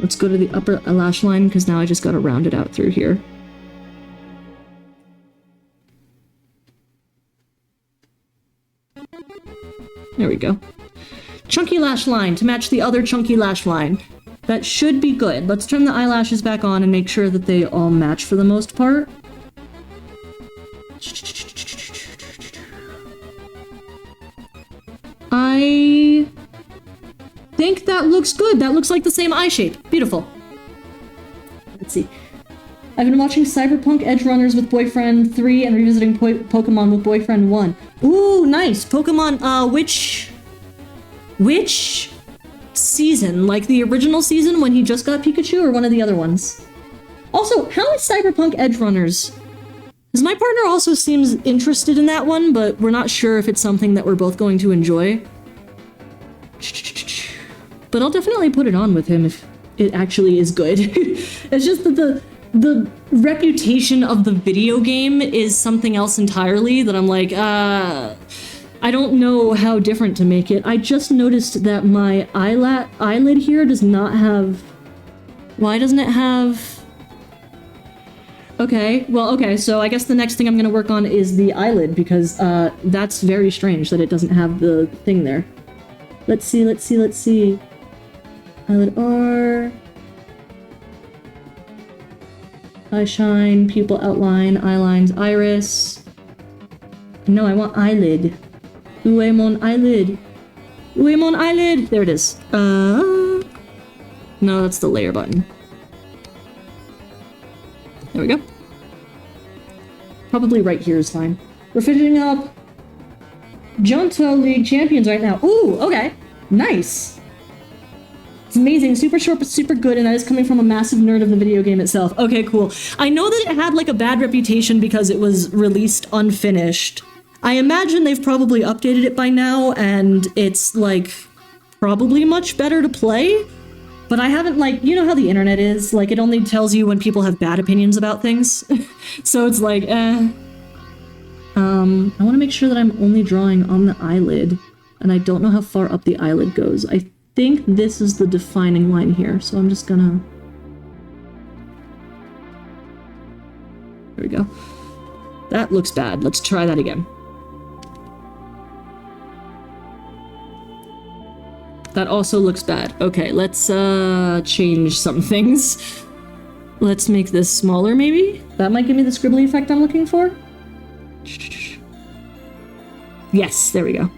Let's go to the upper lash line because now I just got to round it out through here. There we go. Chunky lash line to match the other chunky lash line. That should be good. Let's turn the eyelashes back on and make sure that they all match for the most part. I think that looks good. That looks like the same eye shape. Beautiful. Let's see. I've been watching Cyberpunk Edge Runners with Boyfriend 3 and revisiting Pokemon with Boyfriend 1. Ooh, nice. Pokemon, which season? Like the original season when he just got Pikachu or one of the other ones? Also, how is Cyberpunk Edge Runners? Because my partner also seems interested in that one, but we're not sure if it's something that we're both going to enjoy. But I'll definitely put it on with him if it actually is good. It's just that the reputation of the video game is something else entirely that I'm like, I don't know how different to make it. I just noticed that my eyelid here does not have... Why doesn't it have... Okay, well, okay, so I guess the next thing I'm gonna work on is the eyelid, because that's very strange that it doesn't have the thing there. Let's see. Eyelid R... Eye shine, pupil outline, eye lines, iris. No, I want eyelid. Où est mon eyelid? Où est mon eyelid? There it is. No, that's the layer button. There we go. Probably right here is fine. We're finishing up Johto League Champions right now. Ooh, okay. Nice. It's amazing, super short but super good, and that is coming from a massive nerd of the video game itself. Okay, cool. I know that it had like a bad reputation because it was released unfinished. I imagine they've probably updated it by now, and it's like probably much better to play. But I haven't, like, you know how the internet is? Like, it only tells you when people have bad opinions about things. So it's like, I want to make sure that I'm only drawing on the eyelid, and I don't know how far up the eyelid goes. I think this is the defining line here, so I'm just gonna... There we go. That looks bad. Let's try that again. That also looks bad. Okay, let's change some things. Let's make this smaller, maybe? That might give me the scribbly effect I'm looking for. Yes, there we go.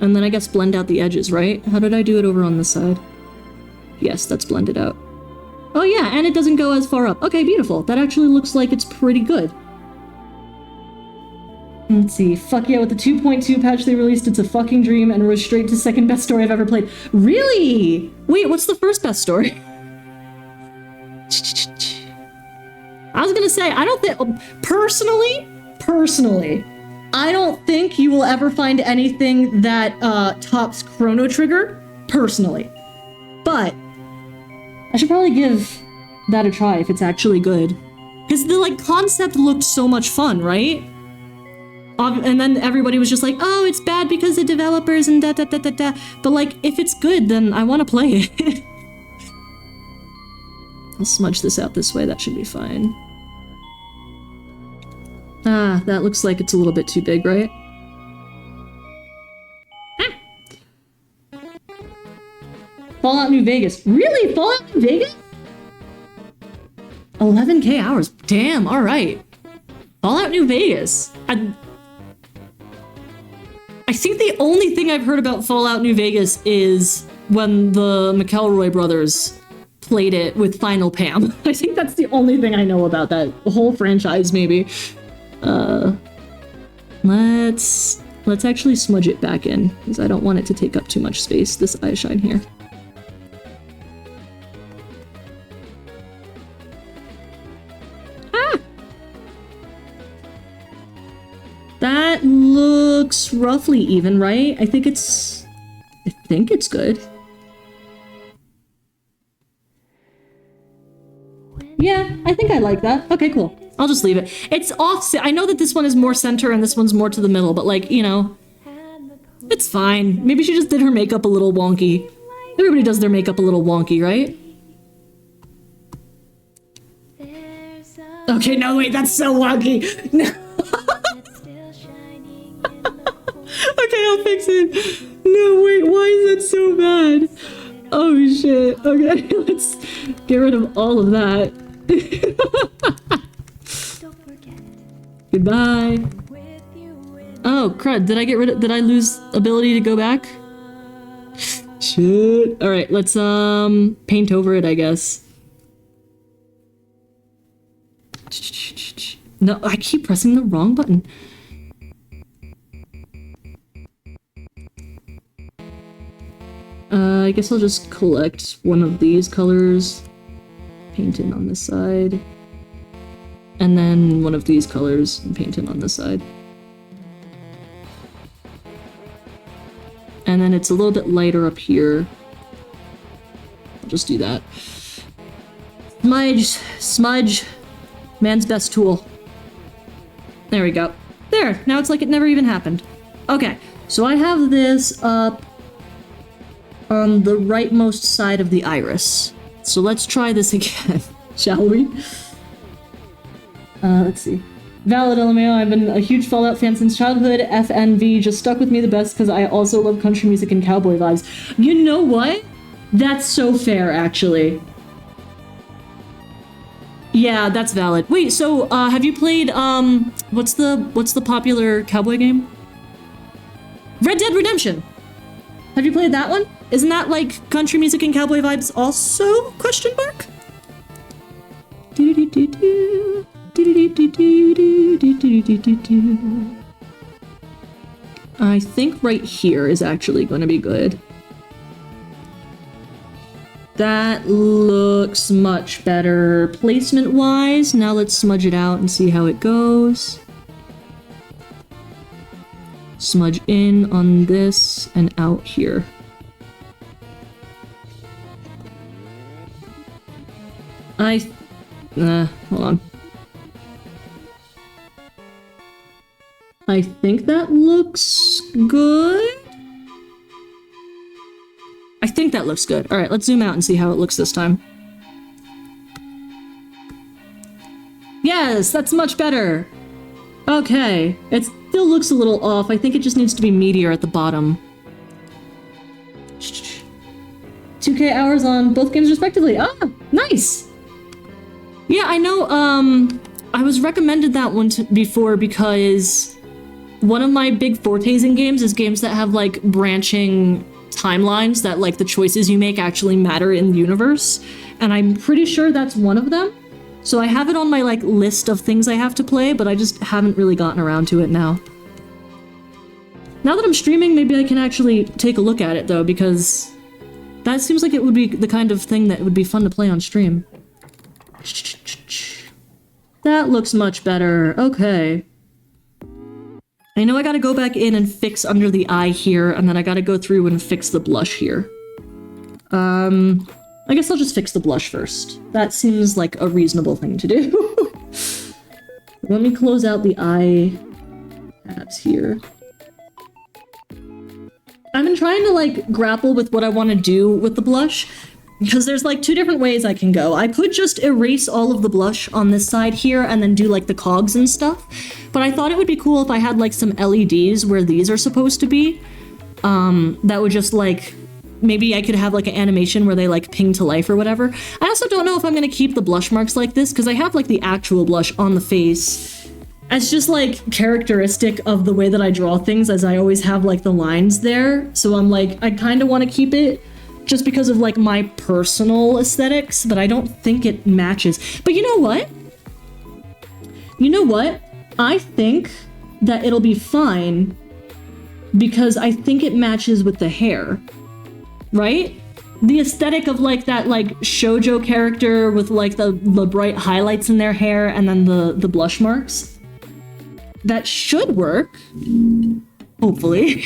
And then I guess blend out the edges, right? How did I do it over on this side? Yes, that's blended out. Oh yeah, and it doesn't go as far up. Okay, beautiful. That actually looks like it's pretty good. Let's see. Fuck yeah, with the 2.2 patch they released, it's a fucking dream and rose straight to second best story I've ever played. Really? Wait, what's the first best story? I was gonna say, I don't think, personally, I don't think you will ever find anything that tops Chrono Trigger, personally. But I should probably give that a try if it's actually good. Because the like concept looked so much fun, right? And then everybody was just like, oh, it's bad because the developers and da-da-da-da-da. But like, if it's good, then I want to play it. I'll smudge this out this way, that should be fine. Ah, that looks like it's a little bit too big, right? Ah. Fallout New Vegas. Really? Fallout New Vegas? 11k hours. Damn, alright. Fallout New Vegas. I think the only thing I've heard about Fallout New Vegas is when the McElroy brothers played it with Final Pam. I think that's the only thing I know about that whole franchise, maybe. Let's actually smudge it back in, because I don't want it to take up too much space, this eye shine here. Ah! That looks roughly even, right? I think it's good. Yeah, I think I like that. Okay, cool. I'll just leave it. It's off. I know that this one is more center and this one's more to the middle, but like, you know, it's fine. Maybe she just did her makeup a little wonky. Everybody does their makeup a little wonky, right? Okay, no, wait, that's so wonky. No. Okay, I'll fix it. No, wait, why is that so bad? Oh, shit. Okay, let's get rid of all of that. Goodbye. Oh, crud. Did I lose ability to go back? Shit. Alright, let's, paint over it, I guess. No, I keep pressing the wrong button. I guess I'll just collect one of these colors, paint it on this side, and then one of these colors and paint it on this side. And then it's a little bit lighter up here. I'll just do that. Smudge, man's best tool. There we go. There, now it's like it never even happened. Okay, so I have this up on the rightmost side of the iris. So let's try this again, shall we? Let's see. Valid LMAO, I've been a huge Fallout fan since childhood. FNV just stuck with me the best because I also love country music and cowboy vibes. You know what? That's so fair, actually. Yeah, that's valid. Wait, so, have you played, what's the popular cowboy game? Red Dead Redemption! Have you played that one? Isn't that like country music and cowboy vibes also? Question mark? I think right here is actually going to be good. That looks much better placement-wise. Now let's smudge it out and see how it goes. Smudge in on this and out here. Hold on. I think that looks good. I think that looks good. Alright, let's zoom out and see how it looks this time. Yes, that's much better! Okay, it still looks a little off. I think it just needs to be meatier at the bottom. 2k hours on both games respectively. Ah, nice! Yeah, I know, I was recommended that one before because one of my big fortes in games is games that have, like, branching timelines that, like, the choices you make actually matter in the universe, and I'm pretty sure that's one of them. So I have it on my, like, list of things I have to play, but I just haven't really gotten around to it now. Now that I'm streaming, maybe I can actually take a look at it, though, because that seems like it would be the kind of thing that would be fun to play on stream. That looks much better. Okay. I know I gotta go back in and fix under the eye here, and then I gotta go through and fix the blush here. I guess I'll just fix the blush first. That seems like a reasonable thing to do. Let me close out the eye tabs here. I've been trying to, like, grapple with what I want to do with the blush, because there's, like, two different ways I can go. I could just erase all of the blush on this side here and then do, like, the cogs and stuff, but I thought it would be cool if I had, like, some LEDs where these are supposed to be. That would just, like, maybe I could have, like, an animation where they, like, ping to life or whatever. I also don't know if I'm gonna keep the blush marks like this, because I have, like, the actual blush on the face. It's just, like, characteristic of the way that I draw things, as I always have, like, the lines there. So I'm like, I kind of want to keep it just because of, like, my personal aesthetics, but I don't think it matches. But you know what? You know what? I think that it'll be fine because I think it matches with the hair, right? The aesthetic of, like, that, like, shoujo character with, like, the bright highlights in their hair and then the blush marks. That should work. Hopefully.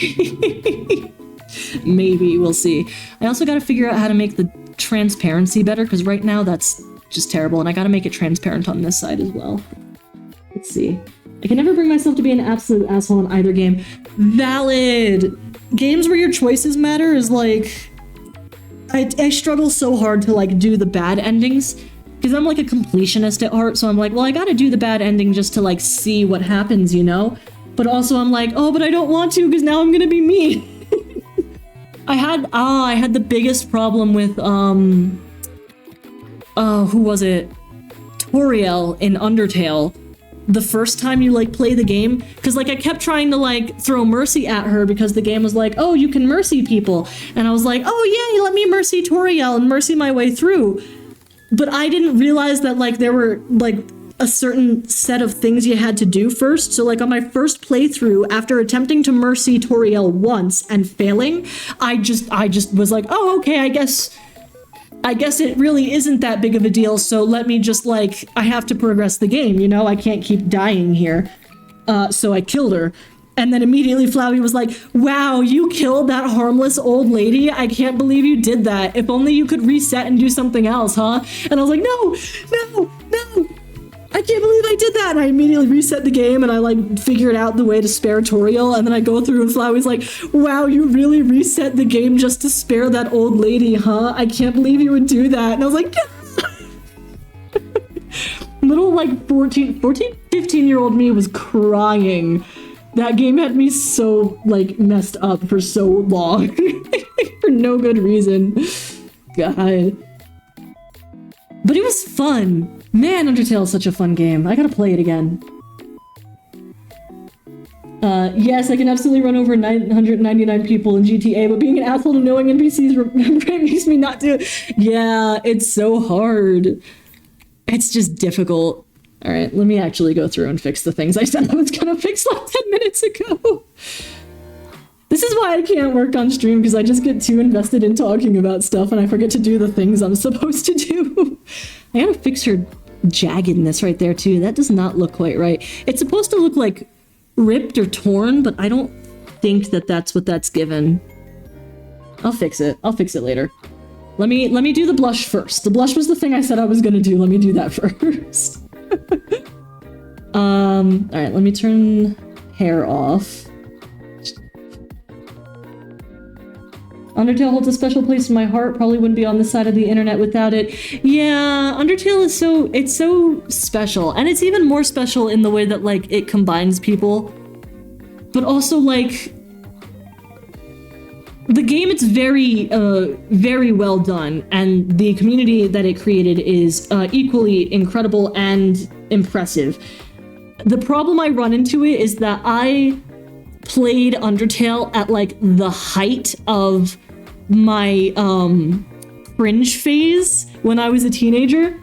Maybe, we'll see. I also gotta figure out how to make the transparency better, because right now that's just terrible, and I gotta make it transparent on this side as well. Let's see. I can never bring myself to be an absolute asshole in either game. Valid! Games where your choices matter is like... I struggle so hard to, like, do the bad endings, because I'm, like, a completionist at heart, so I'm like, well, I gotta do the bad ending just to, like, see what happens, you know? But also I'm like, oh, but I don't want to, because now I'm gonna be me. I had the biggest problem with, who was it? Toriel in Undertale. The first time you, like, play the game, because, like, I kept trying to, like, throw mercy at her because the game was like, oh, you can mercy people. And I was like, oh, yeah, let me mercy Toriel and mercy my way through. But I didn't realize that, like, there were, like, a certain set of things you had to do first. So, like, on my first playthrough, after attempting to mercy Toriel once and failing, I just was like, oh, okay, I guess it really isn't that big of a deal, so let me just, like, I have to progress the game, you know? I can't keep dying here. So I killed her. And then immediately Flowey was like, wow, you killed that harmless old lady? I can't believe you did that. If only you could reset and do something else, huh? And I was like, no! I can't believe I did that! And I immediately reset the game and I, like, figured out the way to spare Toriel, and then I go through and Flowey's like, wow, you really reset the game just to spare that old lady, huh? I can't believe you would do that. And I was like, no! Little, like, 15-year-old me was crying. That game had me so, like, messed up for so long. For no good reason. God. But it was fun. Man, Undertale is such a fun game. I gotta play it again. Yes, I can absolutely run over 999 people in GTA, but being an asshole to knowing NPCs makes me not do it. Yeah, it's so hard. It's just difficult. Alright, let me actually go through and fix the things I said I was gonna fix like 10 minutes ago. This is why I can't work on stream, because I just get too invested in talking about stuff and I forget to do the things I'm supposed to do. I gotta fix her jaggedness right there too. That does not look quite right. It's supposed to look like ripped or torn, but I don't think that that's what that's given. I'll fix it. I'll fix it later. Let me do the blush first. The blush was the thing I said I was gonna do. Let me do that first. Alright, let me turn hair off. Undertale holds a special place in my heart. Probably wouldn't be on this side of the internet without it. Yeah, Undertale is so special. And it's even more special in the way that, like, it combines people. But also, like, the game, it's very well done. And the community that it created is equally incredible and impressive. The problem I run into it is that I played Undertale at, like, the height of my cringe phase when I was a teenager.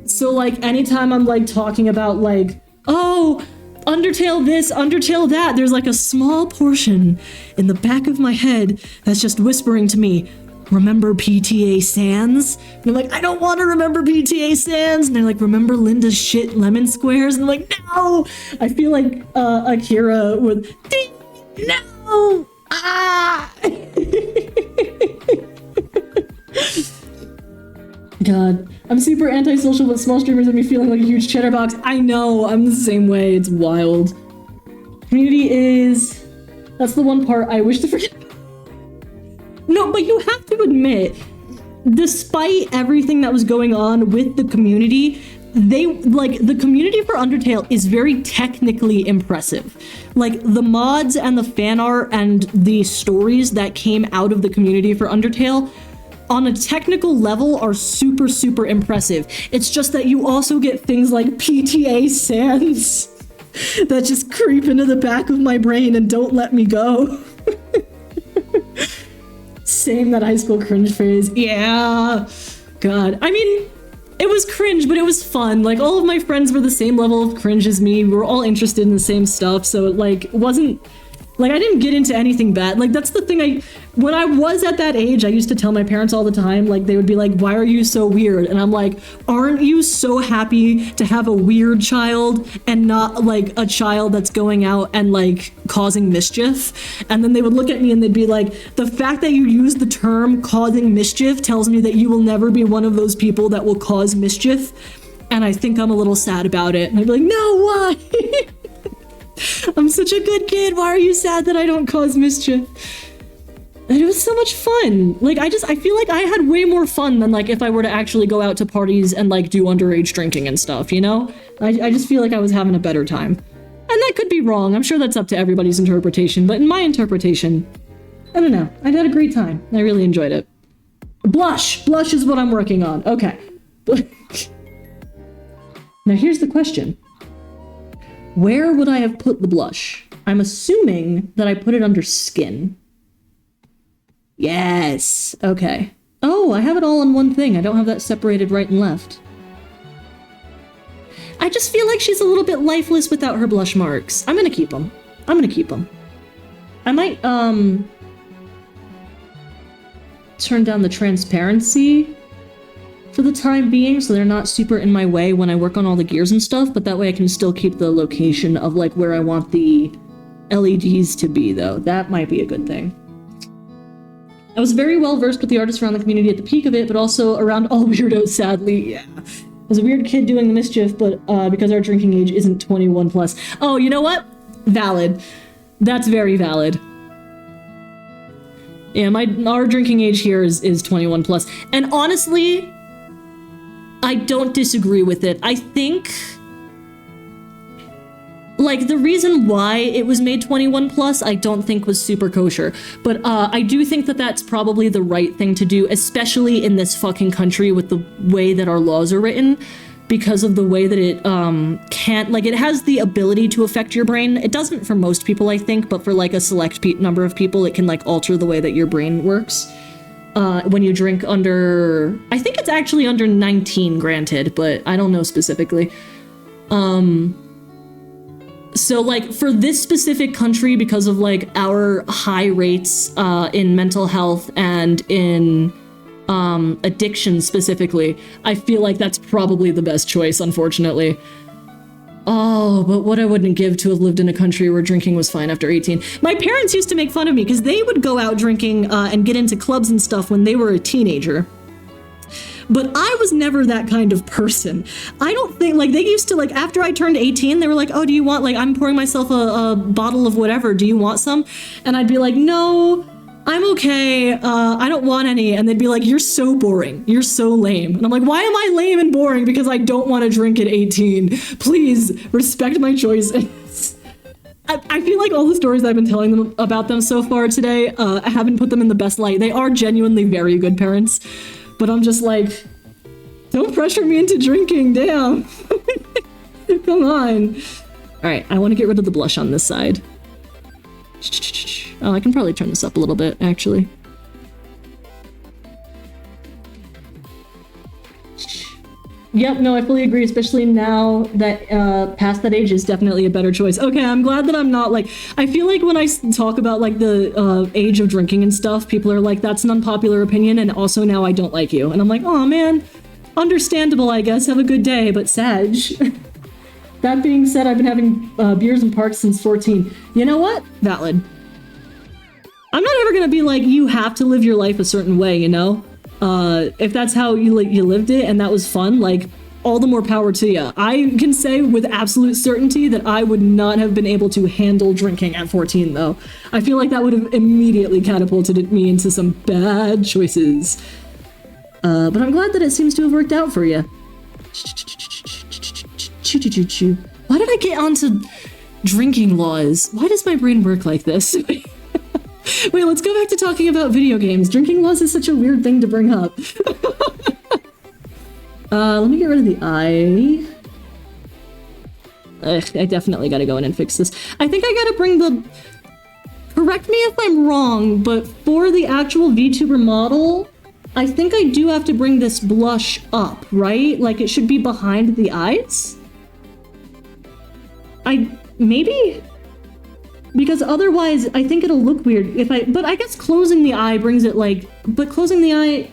So, like, anytime I'm, like, talking about, like, oh, Undertale this, Undertale that. There's like a small portion in the back of my head that's just whispering to me, remember PTA Sans? And I'm like, I don't want to remember PTA Sans. And they're like, remember Linda's shit lemon squares? And I'm like, no! I feel like Akira with, ding, no! Ah! God, I'm super antisocial, but small streamers have me feeling like a huge cheddar box. I know, I'm the same way. It's wild. Community is... That's the one part I wish to forget. No, but you have to admit, despite everything that was going on with the community, the community for Undertale is very technically impressive. Like, the mods and the fan art and the stories that came out of the community for Undertale on a technical level are super, super impressive. It's just that you also get things like PTA Sans that just creep into the back of my brain and don't let me go. Same that high school cringe phase. Yeah. God. I mean, it was cringe, but it was fun. Like, all of my friends were the same level of cringe as me. We were all interested in the same stuff, so it wasn't... Like, I didn't get into anything bad. Like, that's the thing when I was at that age, I used to tell my parents all the time, like, they would be like, why are you so weird? And I'm like, aren't you so happy to have a weird child and not, like, a child that's going out and, like, causing mischief? And then they would look at me and they'd be like, the fact that you use the term causing mischief tells me that you will never be one of those people that will cause mischief. And I think I'm a little sad about it. And I'd be like, no, why? I'm such a good kid. Why are you sad that I don't cause mischief? And it was so much fun. Like, I feel like I had way more fun than, like, if I were to actually go out to parties and, like, do underage drinking and stuff, you know? I just feel like I was having a better time. And that could be wrong. I'm sure that's up to everybody's interpretation. But in my interpretation, I don't know. I had a great time. I really enjoyed it. Blush. Blush is what I'm working on. Okay. Now, here's the question. Where would I have put the blush? I'm assuming that I put it under skin. Yes. Okay. Oh, I have it all in one thing. I don't have that separated right and left. I just feel like she's a little bit lifeless without her blush marks. I'm gonna keep them. I might, turn down the transparency for the time being, so they're not super in my way when I work on all the gears and stuff, but that way I can still keep the location of, like, where I want the LEDs to be, though. That might be a good thing. I was very well versed with the artists around the community at the peak of it, but also around all weirdos, sadly. Yeah. I was a weird kid doing the mischief, but because our drinking age isn't 21 plus. Oh, you know what? Valid. That's very valid. Yeah, our drinking age here is 21 plus. And honestly, I don't disagree with it. I think, like, the reason why it was made 21 plus, I don't think was super kosher. But I do think that that's probably the right thing to do, especially in this fucking country with the way that our laws are written, because of the way that it can't, like, it has the ability to affect your brain. It doesn't for most people, I think, but for, like, a select number of people, it can, like, alter the way that your brain works. When you drink under, I think it's actually under 19, granted, but I don't know specifically. So, like, for this specific country, because of, like, our high rates in mental health and in addiction specifically, I feel like that's probably the best choice, unfortunately. Oh, but what I wouldn't give to have lived in a country where drinking was fine after 18. My parents used to make fun of me because they would go out drinking and get into clubs and stuff when they were a teenager. But I was never that kind of person. I don't think, like, they used to, like, after I turned 18, they were like, oh, do you want, like, I'm pouring myself a bottle of whatever, do you want some? And I'd be like, no, I'm okay, I don't want any. And they'd be like, you're so boring, you're so lame. And I'm like, why am I lame and boring? Because I don't want to drink at 18. Please respect my choices. I feel like all the stories I've been telling them about them so far today, I haven't put them in the best light. They are genuinely very good parents, but I'm just like, don't pressure me into drinking, damn. Come on. All right, I want to get rid of the blush on this side. Oh, I can probably turn this up a little bit, actually. Yep, no, I fully agree, especially now that past that age is definitely a better choice. Okay, I'm glad that I'm not like, I feel like when I talk about like the age of drinking and stuff, people are like, that's an unpopular opinion, and also now I don't like you. And I'm like, oh man, understandable, I guess, have a good day, but Sag. That being said, I've been having beers in parks since 14. You know what? Valid. I'm not ever gonna be like, you have to live your life a certain way, you know? If that's how you lived it and that was fun, like, all the more power to you. I can say with absolute certainty that I would not have been able to handle drinking at 14, though. I feel like that would have immediately catapulted me into some bad choices. But I'm glad that it seems to have worked out for you. Why did I get onto drinking laws? Why does my brain work like this? Wait, let's go back to talking about video games. Drinking laws is such a weird thing to bring up. Let me get rid of the eye. Ugh, I definitely gotta go in and fix this. I think I gotta bring the... Correct me if I'm wrong, but for the actual VTuber model, I think I do have to bring this blush up, right? Like, it should be behind the eyes? Maybe? Because otherwise, I think it'll look weird if but I guess closing the eye brings it like, but closing the eye,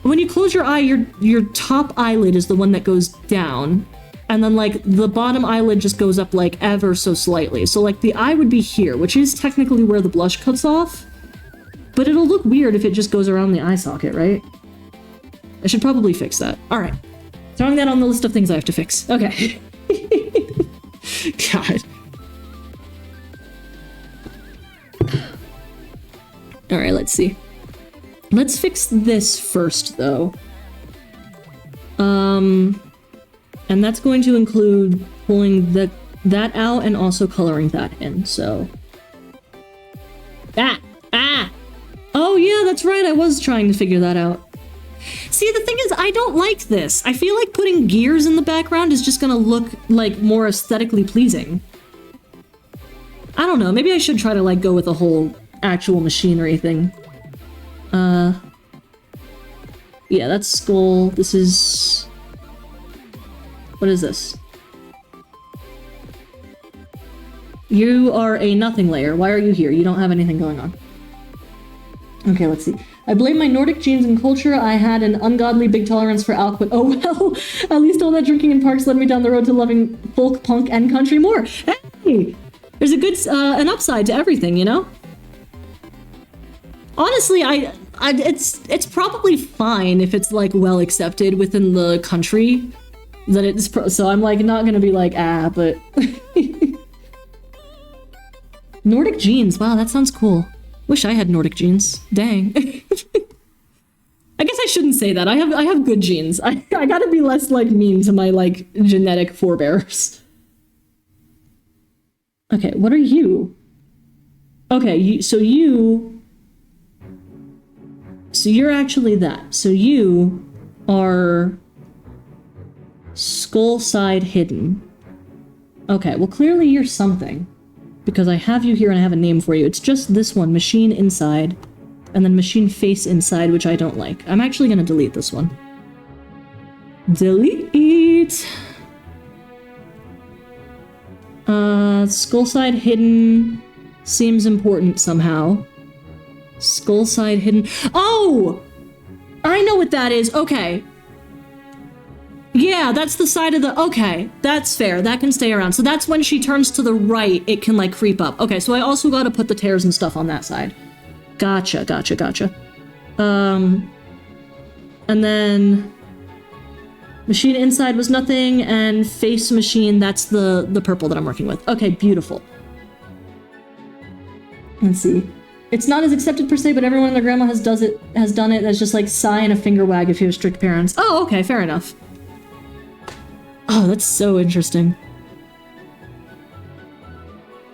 when you close your eye, your top eyelid is the one that goes down, and then like the bottom eyelid just goes up like ever so slightly. So like the eye would be here, which is technically where the blush cuts off, but it'll look weird if it just goes around the eye socket, right? I should probably fix that. All right, throwing that on the list of things I have to fix. Okay. God. Alright, let's see. Let's fix this first, though. And that's going to include pulling that out and also coloring that in, so... Ah! Oh yeah, that's right, I was trying to figure that out. See, the thing is, I don't like this. I feel like putting gears in the background is just gonna look, like, more aesthetically pleasing. I don't know, maybe I should try to, like, go with a whole actual machinery thing. Yeah, that's skull. This is... What is this? You are a nothing layer. Why are you here? You don't have anything going on. Okay, let's see. I blame my Nordic genes and culture. I had an ungodly big tolerance for alcohol. Oh well, at least all that drinking in parks led me down the road to loving folk, punk, and country more. Hey! There's a good, an upside to everything, you know? Honestly, it's probably fine if it's, like, well accepted within the country. That it's so I'm, like, not gonna be like, ah, but... Nordic genes, wow, that sounds cool. Wish I had Nordic genes. Dang. I guess I shouldn't say that. I have good genes. I gotta be less, like, mean to my, like, genetic forebears. Okay, what are you? Okay, so you're actually that. So you are skull side hidden. Okay, well clearly you're something. Because I have you here and I have a name for you. It's just this one, machine inside. And then machine face inside, which I don't like. I'm actually gonna delete this one. Delete! Skull side hidden seems important somehow. Skull side hidden. Oh! I know what that is. Okay. Yeah, that's the side of the... Okay, that's fair. That can stay around. So that's when she turns to the right, it can, like, creep up. Okay, so I also gotta put the tears and stuff on that side. Gotcha. And then... Machine inside was nothing, and face machine, that's the purple that I'm working with. Okay, beautiful. Let's see. It's not as accepted per se, but everyone and their grandma has done it. That's just like sigh and a finger wag if you have strict parents. Oh, okay, fair enough. Oh, that's so interesting.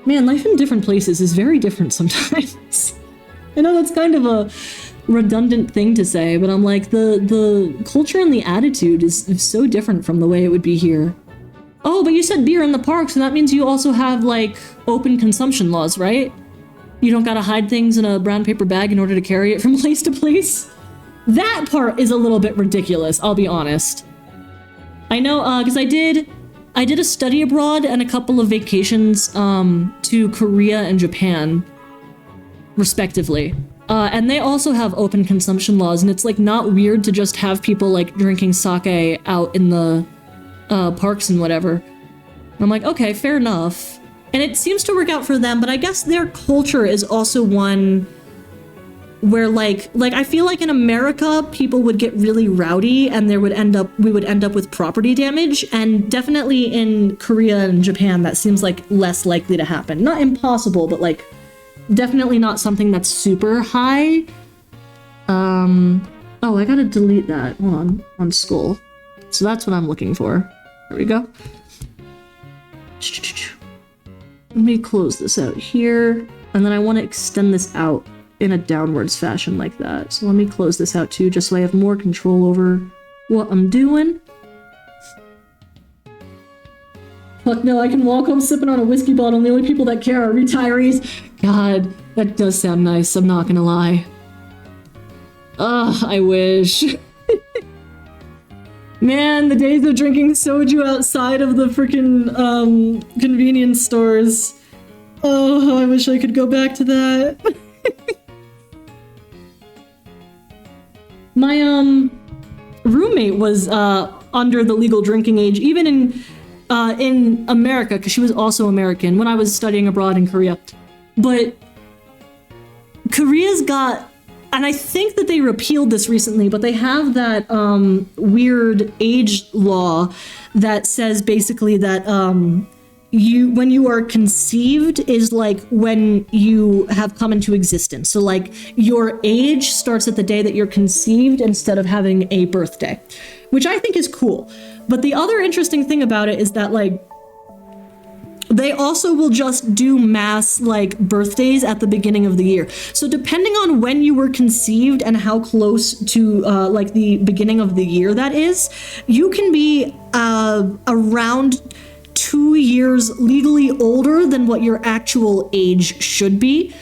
Man, life in different places is very different sometimes. I know that's kind of a redundant thing to say, but I'm like, the culture and the attitude is so different from the way it would be here. Oh, but you said beer in the park, so that means you also have, like, open consumption laws, right? You don't gotta hide things in a brown paper bag in order to carry it from place to place? That part is a little bit ridiculous, I'll be honest. I know, because I did a study abroad and a couple of vacations to Korea and Japan, respectively. And they also have open consumption laws, and it's like not weird to just have people like drinking sake out in the parks and whatever. And I'm like, okay, fair enough. And it seems to work out for them, but I guess their culture is also one where like I feel like in America people would get really rowdy and we would end up with property damage, and definitely in Korea and Japan that seems like less likely to happen. Not impossible, but like definitely not something that's super high. Oh, I gotta delete that. Hold on skull. So that's what I'm looking for. There we go. Let me close this out here, and then I want to extend this out in a downwards fashion like that. So let me close this out too, just so I have more control over what I'm doing. Fuck no, I can walk home sipping on a whiskey bottle, and the only people that care are retirees. God, that does sound nice, I'm not gonna lie. Ugh, I wish. Man, the days of drinking soju outside of the freaking convenience stores. Oh, I wish I could go back to that. My roommate was under the legal drinking age, even in America, because she was also American when I was studying abroad in Korea. But Korea's got, and I think that they repealed this recently, but they have that weird age law that says basically that when you are conceived is like when you have come into existence. So like your age starts at the day that you're conceived instead of having a birthday, which I think is cool. But the other interesting thing about it is that like they also will just do mass like birthdays at the beginning of the year. So depending on when you were conceived and how close to like the beginning of the year that is, you can be around 2 years legally older than what your actual age should be,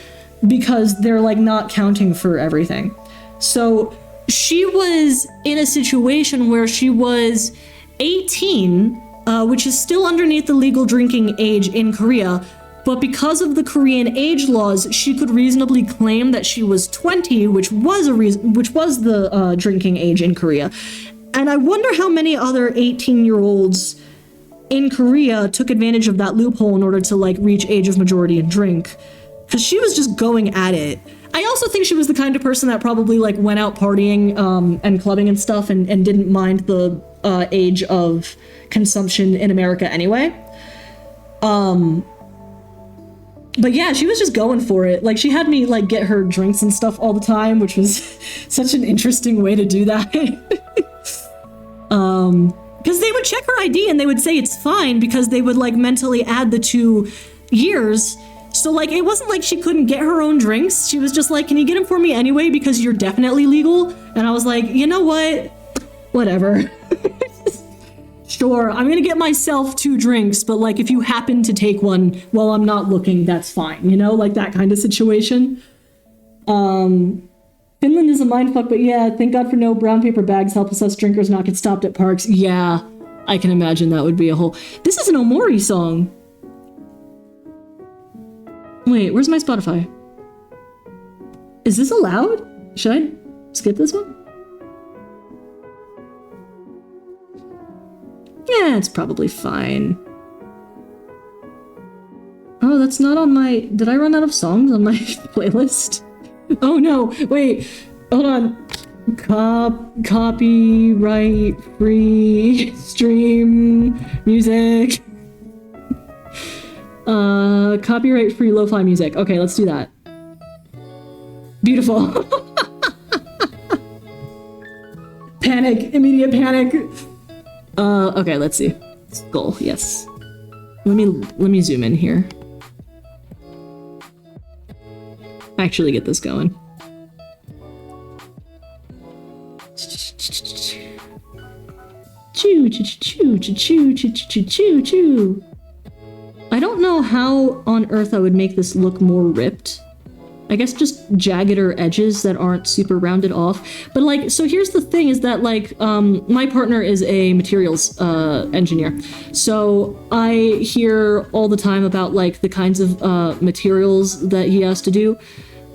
because they're like not counting for everything. So she was in a situation where she was 18, which is still underneath the legal drinking age in Korea, but because of the Korean age laws, she could reasonably claim that she was 20, which was the drinking age in Korea. And I wonder how many other 18-year-olds in Korea took advantage of that loophole in order to like reach age of majority and drink, because she was just going at it. I also think she was the kind of person that probably like went out partying and clubbing and stuff and didn't mind the age of consumption in America anyway. But yeah, she was just going for it. Like she had me like get her drinks and stuff all the time, which was such an interesting way to do that. Because they would check her ID and they would say it's fine because they would like mentally add the 2 years. So like it wasn't like she couldn't get her own drinks. She was just like, can you get them for me anyway because you're definitely legal? And I was like, you know what? Whatever. Sure, I'm gonna get myself 2 drinks, but like if you happen to take one while I'm not looking, that's fine, you know, like that kind of situation. Finland is a mindfuck, but yeah, thank God for no brown paper bags help us drinkers not get stopped at parks. Yeah, I can imagine that would be a whole... This is an Omori song. Wait, where's my Spotify? Is this allowed? Should I skip this one? Yeah, it's probably fine. Oh, that's not on my... Did I run out of songs on my playlist? Oh no, wait, hold on. Copyright free stream music. Copyright free lo-fi music. Okay, let's do that. Beautiful. Panic, immediate panic. Okay, let's see. Skull, yes. Let me zoom in here. Actually get this going. Choo choo choo choo choo choo choo choo choo. I don't know how on earth I would make this look more ripped. I guess just jaggeder edges that aren't super rounded off. But like, so here's the thing is that like, my partner is a materials engineer. So I hear all the time about like the kinds of materials that he has to do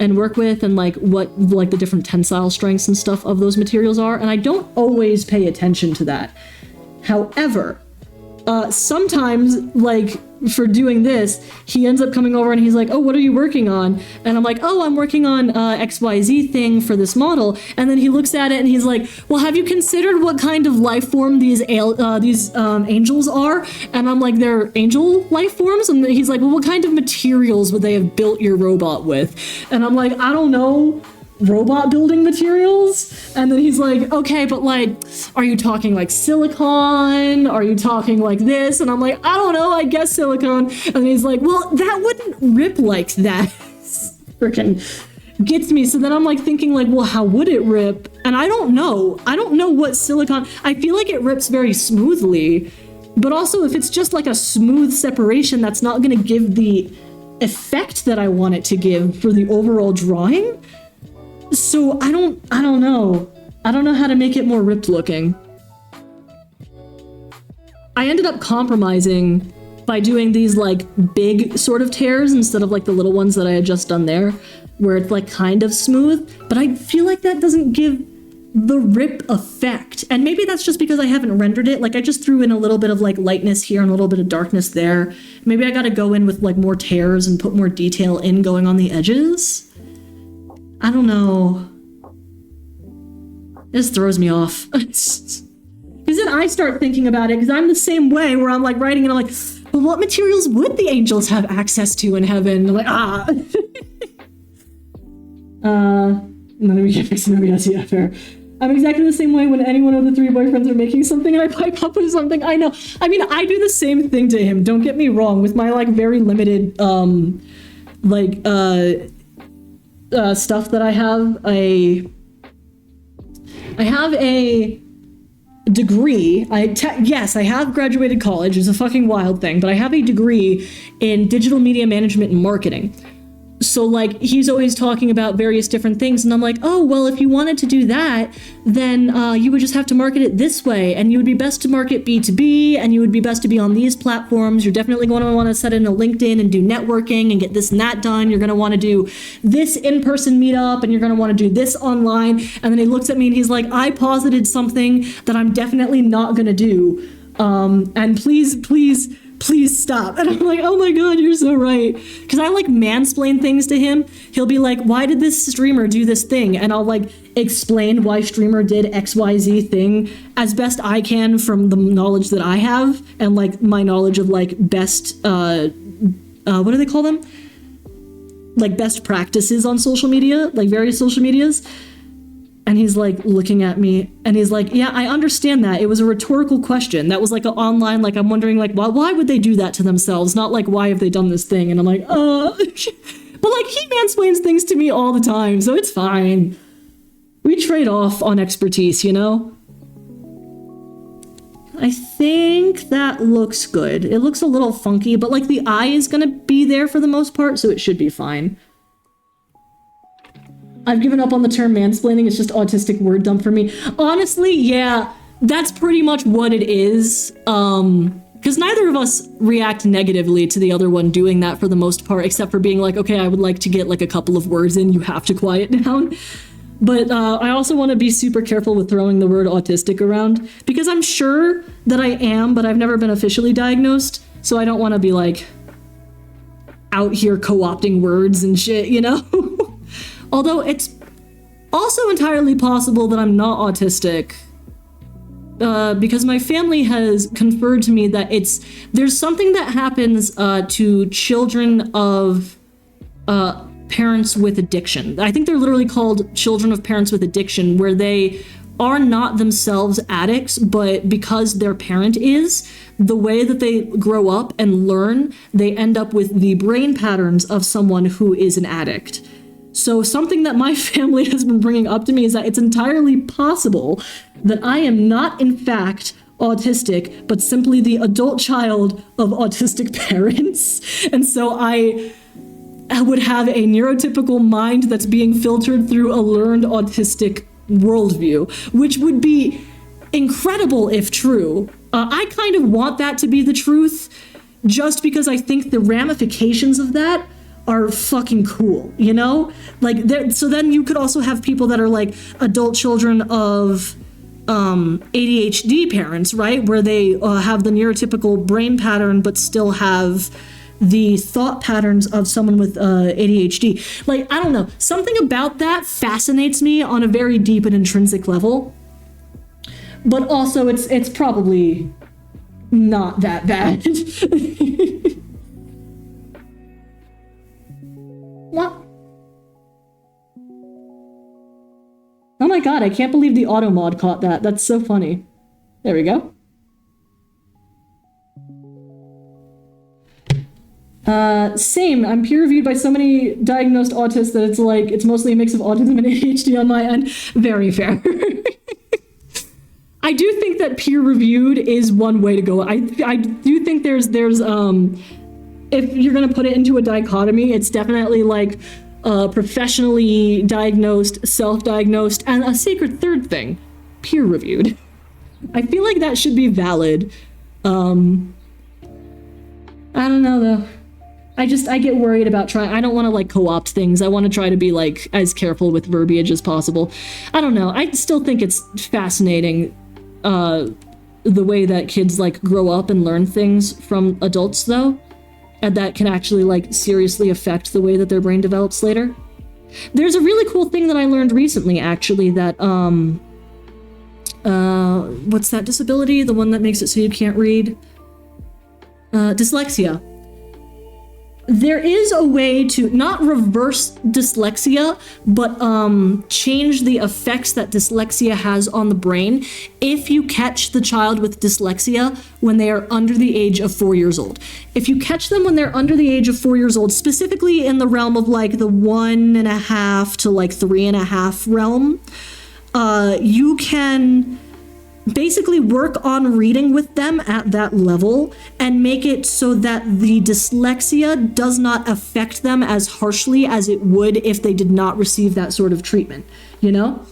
and work with, and like what like the different tensile strengths and stuff of those materials are. And I don't always pay attention to that. However, sometimes like for doing this, he ends up coming over and he's like, oh, what are you working on? And I'm like, oh, I'm working on XYZ thing for this model. And then he looks at it and he's like, well, have you considered what kind of life form these angels are? And I'm like, they're angel life forms? And he's like, well, what kind of materials would they have built your robot with? And I'm like, I don't know. Robot building materials. And then he's like, okay, but like, are you talking like silicon? Are you talking like this? And I'm like, I don't know, I guess silicon. And he's like, well, that wouldn't rip like that. Freaking gets me. So then I'm like thinking like, well, how would it rip? And I don't know what silicon. I feel like it rips very smoothly, but also if it's just like a smooth separation, that's not going to give the effect that I want it to give for the overall drawing. So I don't know. I don't know how to make it more ripped looking. I ended up compromising by doing these like big sort of tears instead of like the little ones that I had just done there, where it's like kind of smooth, but I feel like that doesn't give the rip effect. And maybe that's just because I haven't rendered it. Like I just threw in a little bit of like lightness here and a little bit of darkness there. Maybe I gotta go in with like more tears and put more detail in going on the edges. I don't know. This throws me off. Because then I start thinking about it, because I'm the same way, where I'm like writing and I'm like, well, what materials would the angels have access to in heaven? I'm like, none of you can fix it. Yeah, fair. I'm exactly the same way when any one of the three boyfriends are making something and I pipe up with something. I know. I mean, I do the same thing to him. Don't get me wrong. With my like very limited stuff that I have a degree. Yes, I have graduated college. It's a fucking wild thing, but I have a degree in digital media management and marketing. So like he's always talking about various different things and I'm like, oh, well, if you wanted to do that, then you would just have to market it this way, and you would be best to market B2B, and you would be best to be on these platforms. You're definitely going to want to set in a LinkedIn and do networking and get this and that done. You're going to want to do this in-person meetup, and you're going to want to do this online. And then he looks at me and he's like, I posited something that I'm definitely not going to do. And please stop. And I'm like, oh my God, you're so right. Because I like mansplain things to him. He'll be like, why did this streamer do this thing? And I'll like explain why streamer did XYZ thing as best I can from the knowledge that I have and like my knowledge of like best, what do they call them? Like best practices on social media, like various social medias. And he's like looking at me and he's like, yeah, I understand that. It was a rhetorical question. That was like an online, like, I'm wondering like, why would they do that to themselves? Not like, why have they done this thing? And I'm like, but like he mansplains things to me all the time. So it's fine. We trade off on expertise, you know? I think that looks good. It looks a little funky, but like the eye is gonna be there for the most part, so it should be fine. I've given up on the term mansplaining. It's just autistic word dump for me. Honestly, yeah, that's pretty much what it is. Because neither of us react negatively to the other one doing that for the most part, except for being like, okay, I would like to get like a couple of words in. You have to quiet down. But I also want to be super careful with throwing the word autistic around, because I'm sure that I am, but I've never been officially diagnosed. So I don't want to be like out here co-opting words and shit, you know? Although it's also entirely possible that I'm not autistic, because my family has conferred to me that there's something that happens to children of parents with addiction. I think they're literally called children of parents with addiction, where they are not themselves addicts, but because their parent is, the way that they grow up and learn, they end up with the brain patterns of someone who is an addict. So something that my family has been bringing up to me is that it's entirely possible that I am not, in fact, autistic, but simply the adult child of autistic parents. And so would have a neurotypical mind that's being filtered through a learned autistic worldview, which would be incredible if true. I kind of want that to be the truth, just because I think the ramifications of that are fucking cool, you know? Like, so then you could also have people that are like adult children of ADHD parents, right? Where they have the neurotypical brain pattern, but still have the thought patterns of someone with ADHD. Like, I don't know. Something about that fascinates me on a very deep and intrinsic level. But also, it's probably not that bad. What? Oh my god, I can't believe the auto mod caught that. That's so funny. There we go. Same. I'm peer reviewed by so many diagnosed autists that it's like, it's mostly a mix of autism and ADHD on my end. Very fair. I do think that peer reviewed is one way to go. I do think there's if you're going to put it into a dichotomy, it's definitely like professionally diagnosed, self-diagnosed, and a sacred third thing, peer reviewed. I feel like that should be valid. I don't know though. I get worried about trying. I don't want to like co-opt things. I want to try to be like as careful with verbiage as possible. I don't know. I still think it's fascinating the way that kids like grow up and learn things from adults though, and that can actually like seriously affect the way that their brain develops later. There's a really cool thing that I learned recently actually that what's that disability? The one that makes it so you can't read? Dyslexia. There is a way to not reverse dyslexia, but change the effects that dyslexia has on the brain if you catch the child with dyslexia when they are under the age of 4 years old. If you catch them when they're under the age of 4 years old, specifically in the realm of like the 1.5 to like 3.5 realm, you can basically work on reading with them at that level and make it so that the dyslexia does not affect them as harshly as it would if they did not receive that sort of treatment, you know?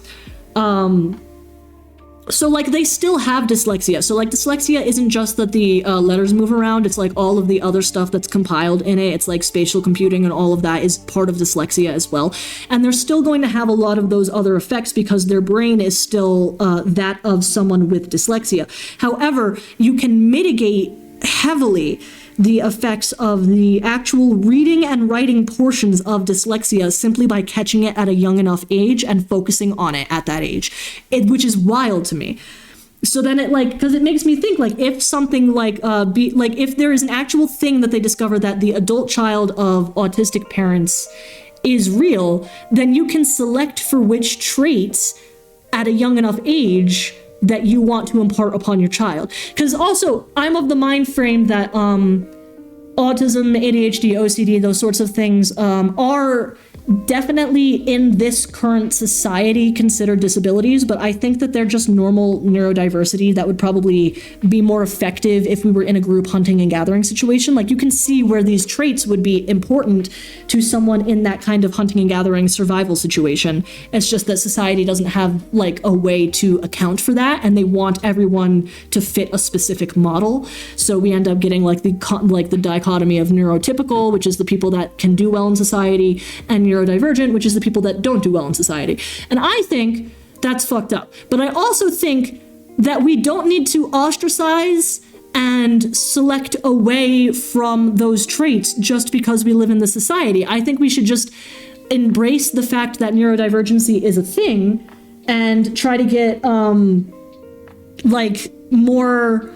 So like they still have dyslexia. So like dyslexia isn't just that the letters move around, it's like all of the other stuff that's compiled in it. It's like spatial computing and all of that is part of dyslexia as well. And they're still going to have a lot of those other effects because their brain is still that of someone with dyslexia. However, you can mitigate heavily the effects of the actual reading and writing portions of dyslexia simply by catching it at a young enough age and focusing on it at that age, which is wild to me. So then it like, because it makes me think like if something like if there is an actual thing that they discover that the adult child of autistic parents is real, then you can select for which traits at a young enough age that you want to impart upon your child. Because also, I'm of the mind frame that autism, ADHD, OCD, those sorts of things are definitely in this current society considered disabilities, but I think that they're just normal neurodiversity that would probably be more effective if we were in a group hunting and gathering situation. Like you can see where these traits would be important to someone in that kind of hunting and gathering survival situation. It's just that society doesn't have like a way to account for that, and they want everyone to fit a specific model. So we end up getting like the dichotomy of neurotypical, which is the people that can do well in society, and neurodivergent, which is the people that don't do well in society. And I think that's fucked up. But I also think that we don't need to ostracize and select away from those traits just because we live in the society. I think we should just embrace the fact that neurodivergency is a thing and try to get like more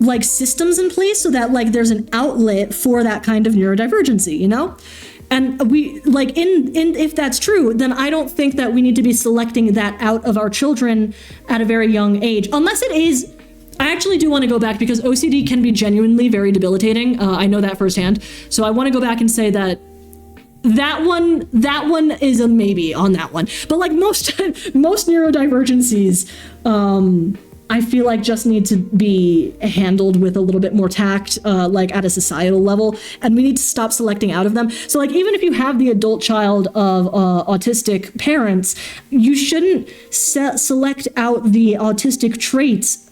like systems in place so that like there's an outlet for that kind of neurodivergency, you know? And we like in if that's true, then I don't think that we need to be selecting that out of our children at a very young age, unless it is. I actually do want to go back because OCD can be genuinely very debilitating. I know that firsthand. So I want to go back and say that one is a maybe on that one. But like most neurodivergencies, I feel like just need to be handled with a little bit more tact, like at a societal level, and we need to stop selecting out of them. So like, even if you have the adult child of autistic parents, you shouldn't select out the autistic traits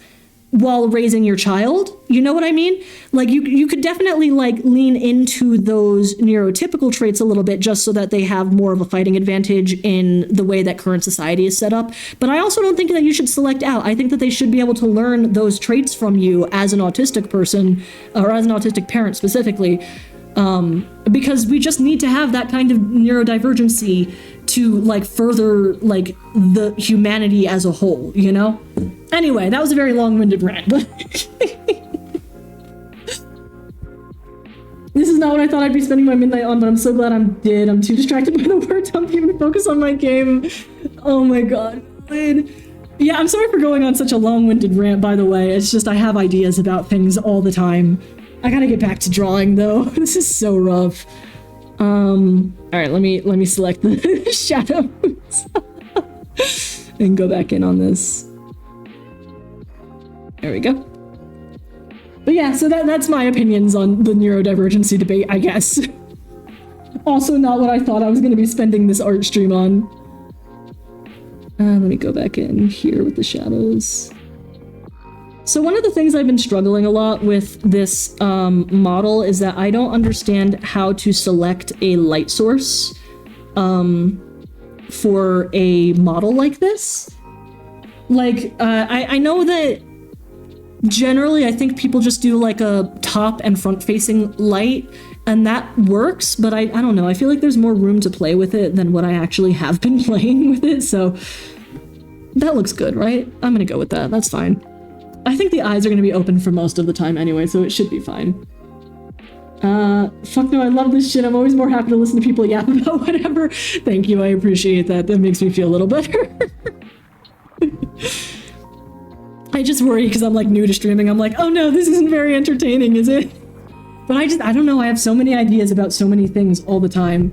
while raising your child. You know what I mean? Like you could definitely like lean into those neurotypical traits a little bit just so that they have more of a fighting advantage in the way that current society is set up. But I also don't think that you should select out. I think that they should be able to learn those traits from you as an autistic person, or as an autistic parent specifically, because we just need to have that kind of neurodivergency to like further like the humanity as a whole, you know? Anyway, that was a very long-winded rant, but this is not what I thought I'd be spending my midnight on, but I'm so glad I did. I'm too distracted by the word dump even to focus on my game. Oh my god. Yeah, I'm sorry for going on such a long-winded rant, by the way. It's just I have ideas about things all the time. I gotta get back to drawing though. This is so rough. Alright, let me select the shadows and go back in on this. There we go. But yeah, so that's my opinions on the neurodivergency debate, I guess. Also not what I thought I was going to be spending this art stream on. Let me go back in here with the shadows. So one of the things I've been struggling a lot with this model is that I don't understand how to select a light source for a model like this. Like, I know that generally I think people just do like a top and front facing light, and that works, but I don't know. I feel like there's more room to play with it than what I actually have been playing with it, so that looks good, right? I'm gonna go with that. That's fine. I think the eyes are gonna be open for most of the time anyway, so it should be fine. Fuck no, I love this shit. I'm always more happy to listen to people yap about whatever. Thank you, I appreciate that. That makes me feel a little better. I just worry because I'm like new to streaming. I'm like, oh no, this isn't very entertaining, is it? But I don't know, I have so many ideas about so many things all the time.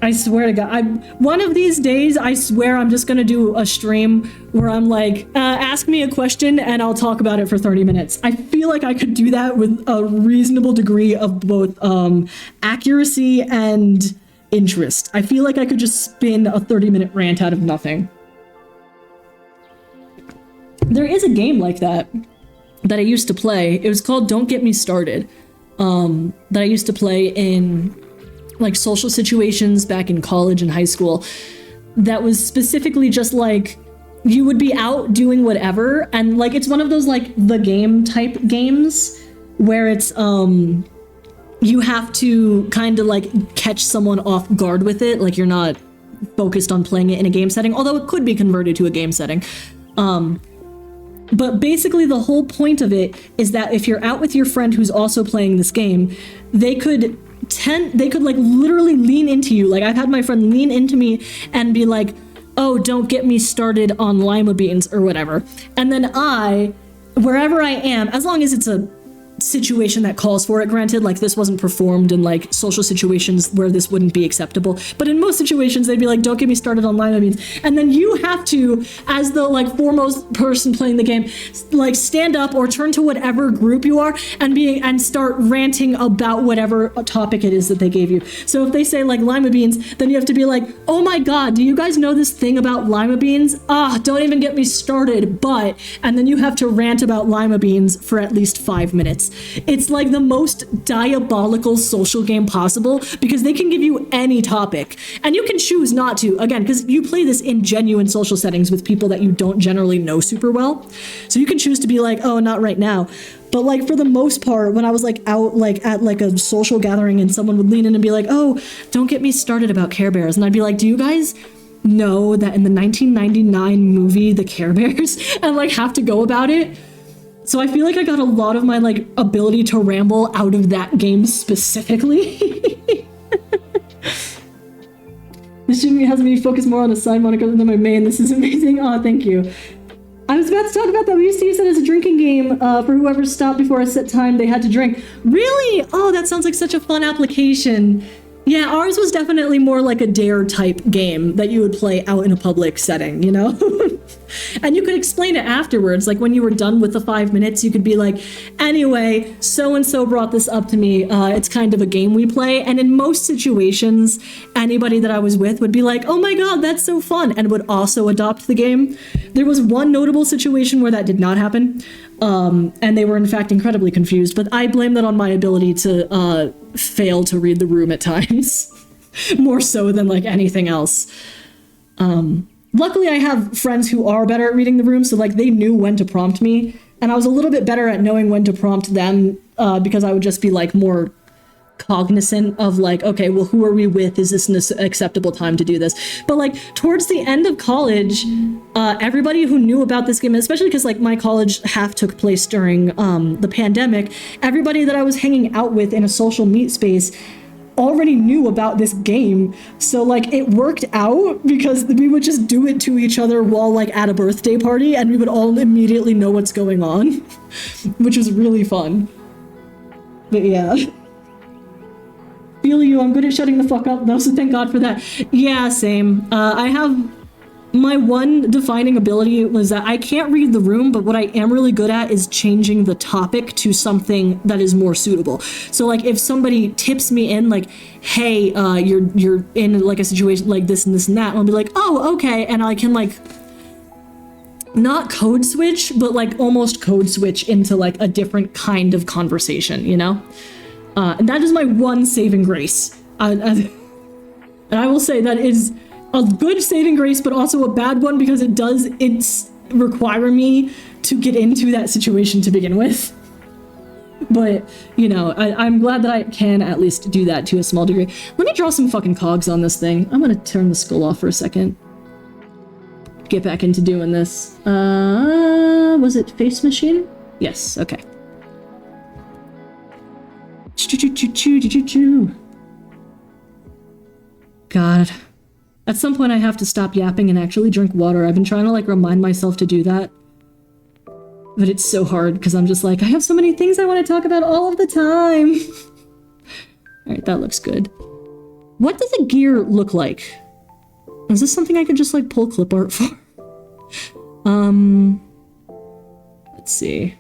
I swear to God, one of these days, I swear I'm just gonna do a stream where I'm like, ask me a question and I'll talk about it for 30 minutes. I feel like I could do that with a reasonable degree of both accuracy and interest. I feel like I could just spin a 30-minute rant out of nothing. There is a game like that I used to play. It was called Don't Get Me Started, that I used to play in like social situations back in college and high school. That was specifically just like, you would be out doing whatever, and like it's one of those like the game type games where it's you have to kind of like catch someone off guard with it, like you're not focused on playing it in a game setting, although it could be converted to a game setting. But basically the whole point of it is that if you're out with your friend who's also playing this game, they could like literally lean into you. Like I've had my friend lean into me and be like, oh, don't get me started on lima beans or whatever. And then wherever I am, as long as it's a situation that calls for it, granted, like this wasn't performed in like social situations where this wouldn't be acceptable, but in most situations they'd be like, don't get me started on lima beans, and then you have to, as the like foremost person playing the game, like stand up or turn to whatever group you are and start ranting about whatever topic it is that they gave you. So if they say like lima beans, then you have to be like, oh my god, do you guys know this thing about lima beans? Don't even get me started, but, and then you have to rant about lima beans for at least 5 minutes. It's like the most diabolical social game possible because they can give you any topic and you can choose not to, again, because you play this in genuine social settings with people that you don't generally know super well. So you can choose to be like, oh, not right now. But like for the most part, when I was like out like at like a social gathering and someone would lean in and be like, oh, don't get me started about Care Bears. And I'd be like, do you guys know that in the 1999 movie, The Care Bears, and like have to go about it? So I feel like I got a lot of my like ability to ramble out of that game specifically. This shouldn't has me focus more on the side moniker than my main. This is amazing. Oh, thank you. I was about to talk about that. We used to use it as a drinking game for whoever stopped before a set time they had to drink. Really? Oh, that sounds like such a fun application. Yeah, ours was definitely more like a dare type game that you would play out in a public setting, you know? And you could explain it afterwards. Like when you were done with the 5 minutes, you could be like, anyway, so-and-so brought this up to me. It's kind of a game we play. And in most situations, anybody that I was with would be like, oh my God, that's so fun. And would also adopt the game. There was one notable situation where that did not happen. And they were in fact incredibly confused, but I blame that on my ability to fail to read the room at times. More so than like anything else. Luckily, I have friends who are better at reading the room, so like they knew when to prompt me, and I was a little bit better at knowing when to prompt them because I would just be like more cognizant of like, okay, well, who are we with? Is this an acceptable time to do this? But like towards the end of college, everybody who knew about this game, especially because like my college half took place during the pandemic, everybody that I was hanging out with in a social meet space already knew about this game, so like it worked out because we would just do it to each other while like at a birthday party and we would all immediately know what's going on, which was really fun. But yeah, feel you. I'm good at shutting the fuck up though, so thank God for that. Yeah, same. I have my one defining ability was that I can't read the room, but what I am really good at is changing the topic to something that is more suitable. So like if somebody tips me in like, hey, you're in like a situation like this and this and that, I'll be like, oh, okay. And I can like not code switch, but like almost code switch into like a different kind of conversation, you know? And that is my one saving grace. And I will say that is a good saving grace, but also a bad one because it's require me to get into that situation to begin with. But, you know, I'm glad that I can at least do that to a small degree. Let me draw some fucking cogs on this thing. I'm gonna turn the skull off for a second. Get back into doing this. Was it face machine? Yes, okay. God. At some point I have to stop yapping and actually drink water. I've been trying to like remind myself to do that. But it's so hard because I'm just like, I have so many things I want to talk about all of the time. Alright, that looks good. What does a gear look like? Is this something I could just like pull clip art for? Let's see.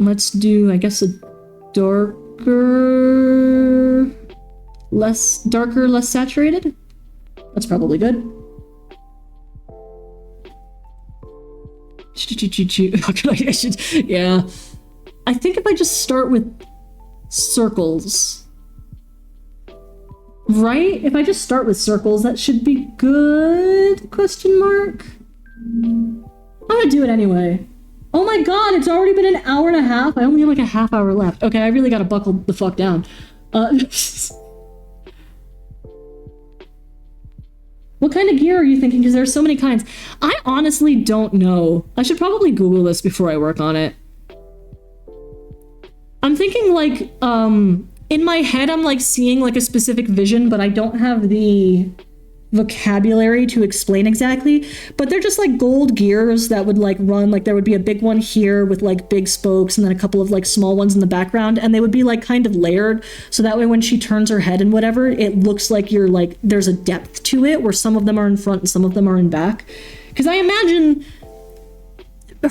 Let's do, I guess, a darker, less saturated? That's probably good. Yeah. I think if I just start with circles, right? If I just start with circles, that should be good? Question mark? I'm gonna do it anyway. Oh my God, it's already been an hour and a half. I only have like a half hour left. Okay, I really gotta buckle the fuck down. What kind of gear are you thinking? Because there's so many kinds. I honestly don't know. I should probably Google this before I work on it. I'm thinking like, in my head, I'm like seeing like a specific vision, but I don't have the vocabulary to explain exactly. But they're just like gold gears that would like run, like there would be a big one here with like big spokes and then a couple of like small ones in the background, and they would be like kind of layered. So that way when she turns her head and whatever, it looks like you're like, there's a depth to it where some of them are in front and some of them are in back. Because I imagine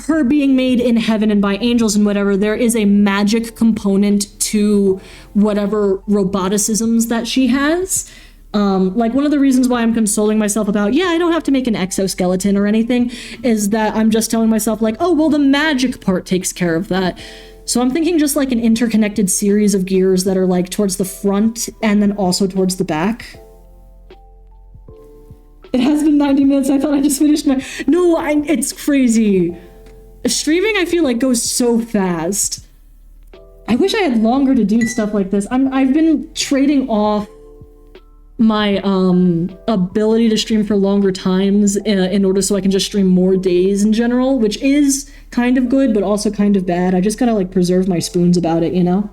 her being made in heaven and by angels and whatever, there is a magic component to whatever roboticisms that she has. Like one of the reasons why I'm consoling myself about, yeah, I don't have to make an exoskeleton or anything, is that I'm just telling myself like, oh, well, the magic part takes care of that. So I'm thinking just like an interconnected series of gears that are like towards the front and then also towards the back. It has been 90 minutes. I thought I just finished my... No, it's crazy. Streaming, I feel like, goes so fast. I wish I had longer to do stuff like this. I've been trading off my ability to stream for longer times in order so I can just stream more days in general, which is kind of good, but also kind of bad. I just gotta like preserve my spoons about it, you know?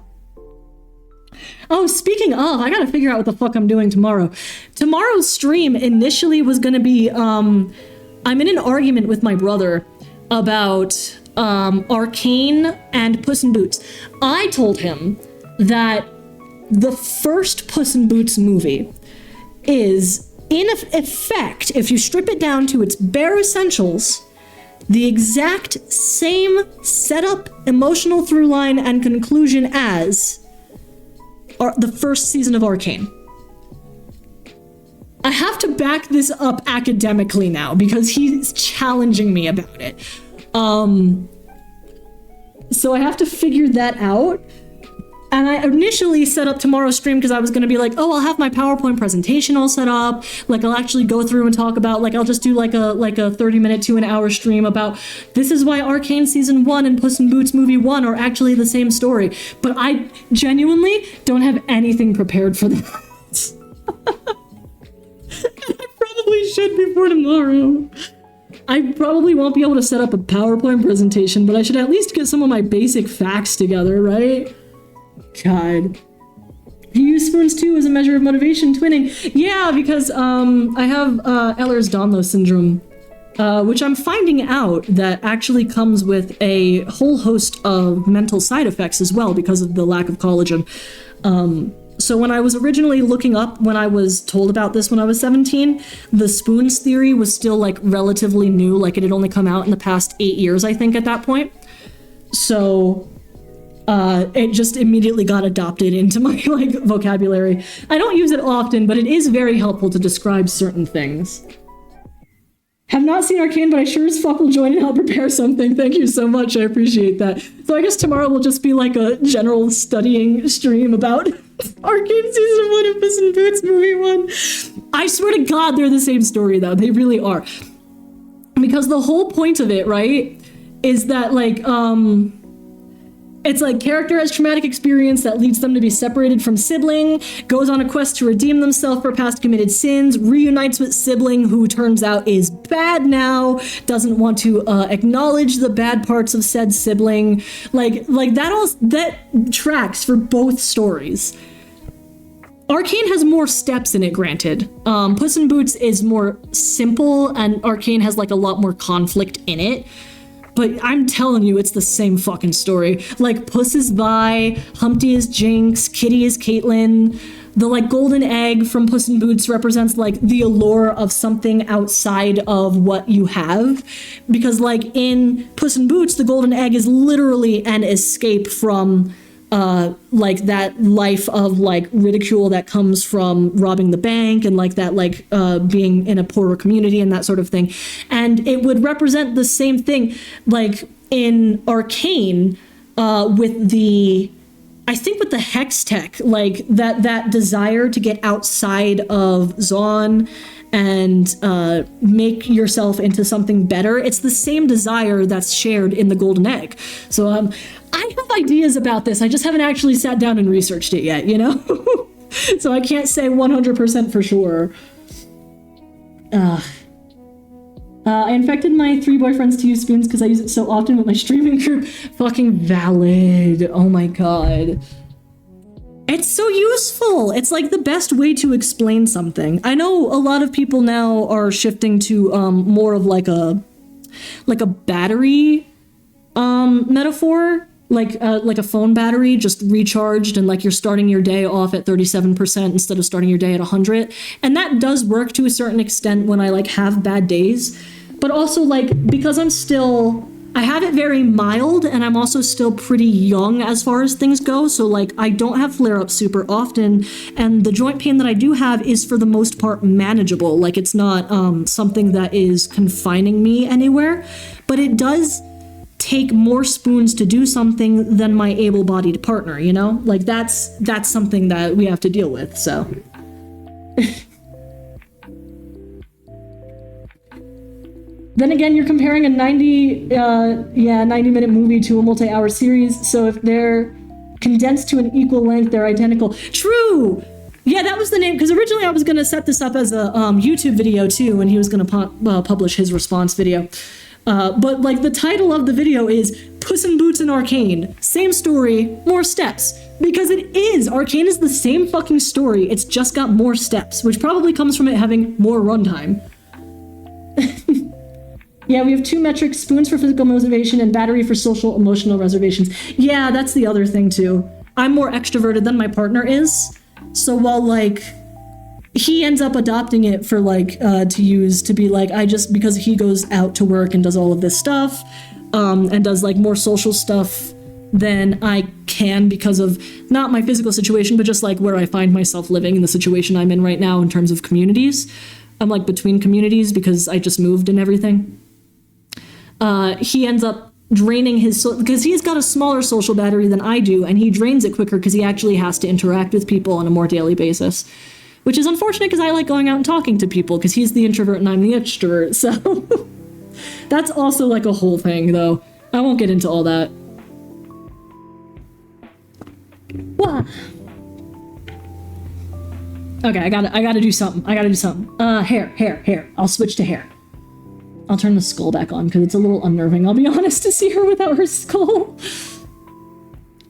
Oh, speaking of, I gotta figure out what the fuck I'm doing tomorrow. Tomorrow's stream initially was gonna be, I'm in an argument with my brother about Arcane and Puss in Boots. I told him that the first Puss in Boots movie is, in effect, if you strip it down to its bare essentials, the exact same setup, emotional through line, and conclusion as the first season of Arcane. I have to back this up academically now because he's challenging me about it. So I have to figure that out. And I initially set up tomorrow's stream because I was going to be like, oh, I'll have my PowerPoint presentation all set up. Like, I'll actually go through and talk about, like, I'll just do like a 30-minute to an hour stream about this is why Arcane Season 1 and Puss in Boots Movie 1 are actually the same story. But I genuinely don't have anything prepared for that. I probably should before tomorrow. I probably won't be able to set up a PowerPoint presentation, but I should at least get some of my basic facts together, right? God. You use spoons too as a measure of motivation twinning. Yeah, because I have Ehlers-Danlos syndrome, which I'm finding out that actually comes with a whole host of mental side effects as well because of the lack of collagen. So when I was originally looking up, when I was told about this when I was 17, the spoons theory was still like relatively new, like it had only come out in the past 8 years, I think, at that point. So it just immediately got adopted into my like vocabulary. I don't use it often, but it is very helpful to describe certain things. Have not seen Arcane, but I sure as fuck will join and help prepare something. Thank you so much. I appreciate that. So I guess tomorrow will just be like a general studying stream about Arcane Season 1 and Puss in Boots Movie 1. I swear to God, they're the same story, though. They really are. Because the whole point of it, right, is that, like, it's like character has traumatic experience that leads them to be separated from sibling, goes on a quest to redeem themselves for past committed sins, reunites with sibling who turns out is bad now, doesn't want to acknowledge the bad parts of said sibling. Like that tracks for both stories. Arcane has more steps in it, granted. Puss in Boots is more simple, and Arcane has like a lot more conflict in it. But I'm telling you, it's the same fucking story. Like, Puss is Vi, Humpty is Jinx, Kitty is Caitlin. The, like, golden egg from Puss in Boots represents, like, the allure of something outside of what you have. Because, like, in Puss in Boots, the golden egg is literally an escape from, like, that life of, like, ridicule that comes from robbing the bank and, like, that, like, being in a poorer community and that sort of thing. And it would represent the same thing, like, in Arcane, with the, I think with the Hex Tech, like, that desire to get outside of Zaun and make yourself into something better. It's the same desire that's shared in the golden egg. So, I have ideas about this. I just haven't actually sat down and researched it yet, you know? So I can't say 100% for sure. I infected my 3 boyfriends to use spoons because I use it so often with my streaming group. Fucking valid. Oh my god. It's so useful. It's like the best way to explain something. I know a lot of people now are shifting to more of like a battery metaphor. Like a phone battery just recharged and like you're starting your day off at 37% instead of starting your day at 100. And that does work to a certain extent when I like have bad days. But also like because I have it very mild and I'm also still pretty young as far as things go. So like I don't have flare-ups super often. And the joint pain that I do have is for the most part manageable. Like it's not something that is confining me anywhere. But it does take more spoons to do something than my able-bodied partner, you know? Like that's something that we have to deal with, so. Then again, you're comparing a 90-minute movie to a multi-hour series, so if they're condensed to an equal length, they're identical. True! Yeah, that was the name, because originally I was going to set this up as a YouTube video too, and he was going to publish his response video. But like the title of the video is Puss in Boots and Arcane. Same story, more steps. Because it is! Arcane is the same fucking story, it's just got more steps, which probably comes from it having more runtime. Yeah, we have 2 metrics, spoons for physical motivation and battery for social emotional reservations. Yeah, that's the other thing too. I'm more extroverted than my partner is. So while like he ends up adopting it for like to use to be like, because he goes out to work and does all of this stuff and does like more social stuff than I can because of not my physical situation, but just like where I find myself living in the situation I'm in right now in terms of communities. I'm like between communities because I just moved and everything. He ends up draining his, because he's got a smaller social battery than I do, and he drains it quicker because he actually has to interact with people on a more daily basis, which is unfortunate because I like going out and talking to people because he's the introvert and I'm the extrovert. So that's also like a whole thing though. I won't get into all that. Wah. Okay, I gotta do something. Hair. I'll switch to hair. I'll turn the skull back on because it's a little unnerving, I'll be honest, to see her without her skull.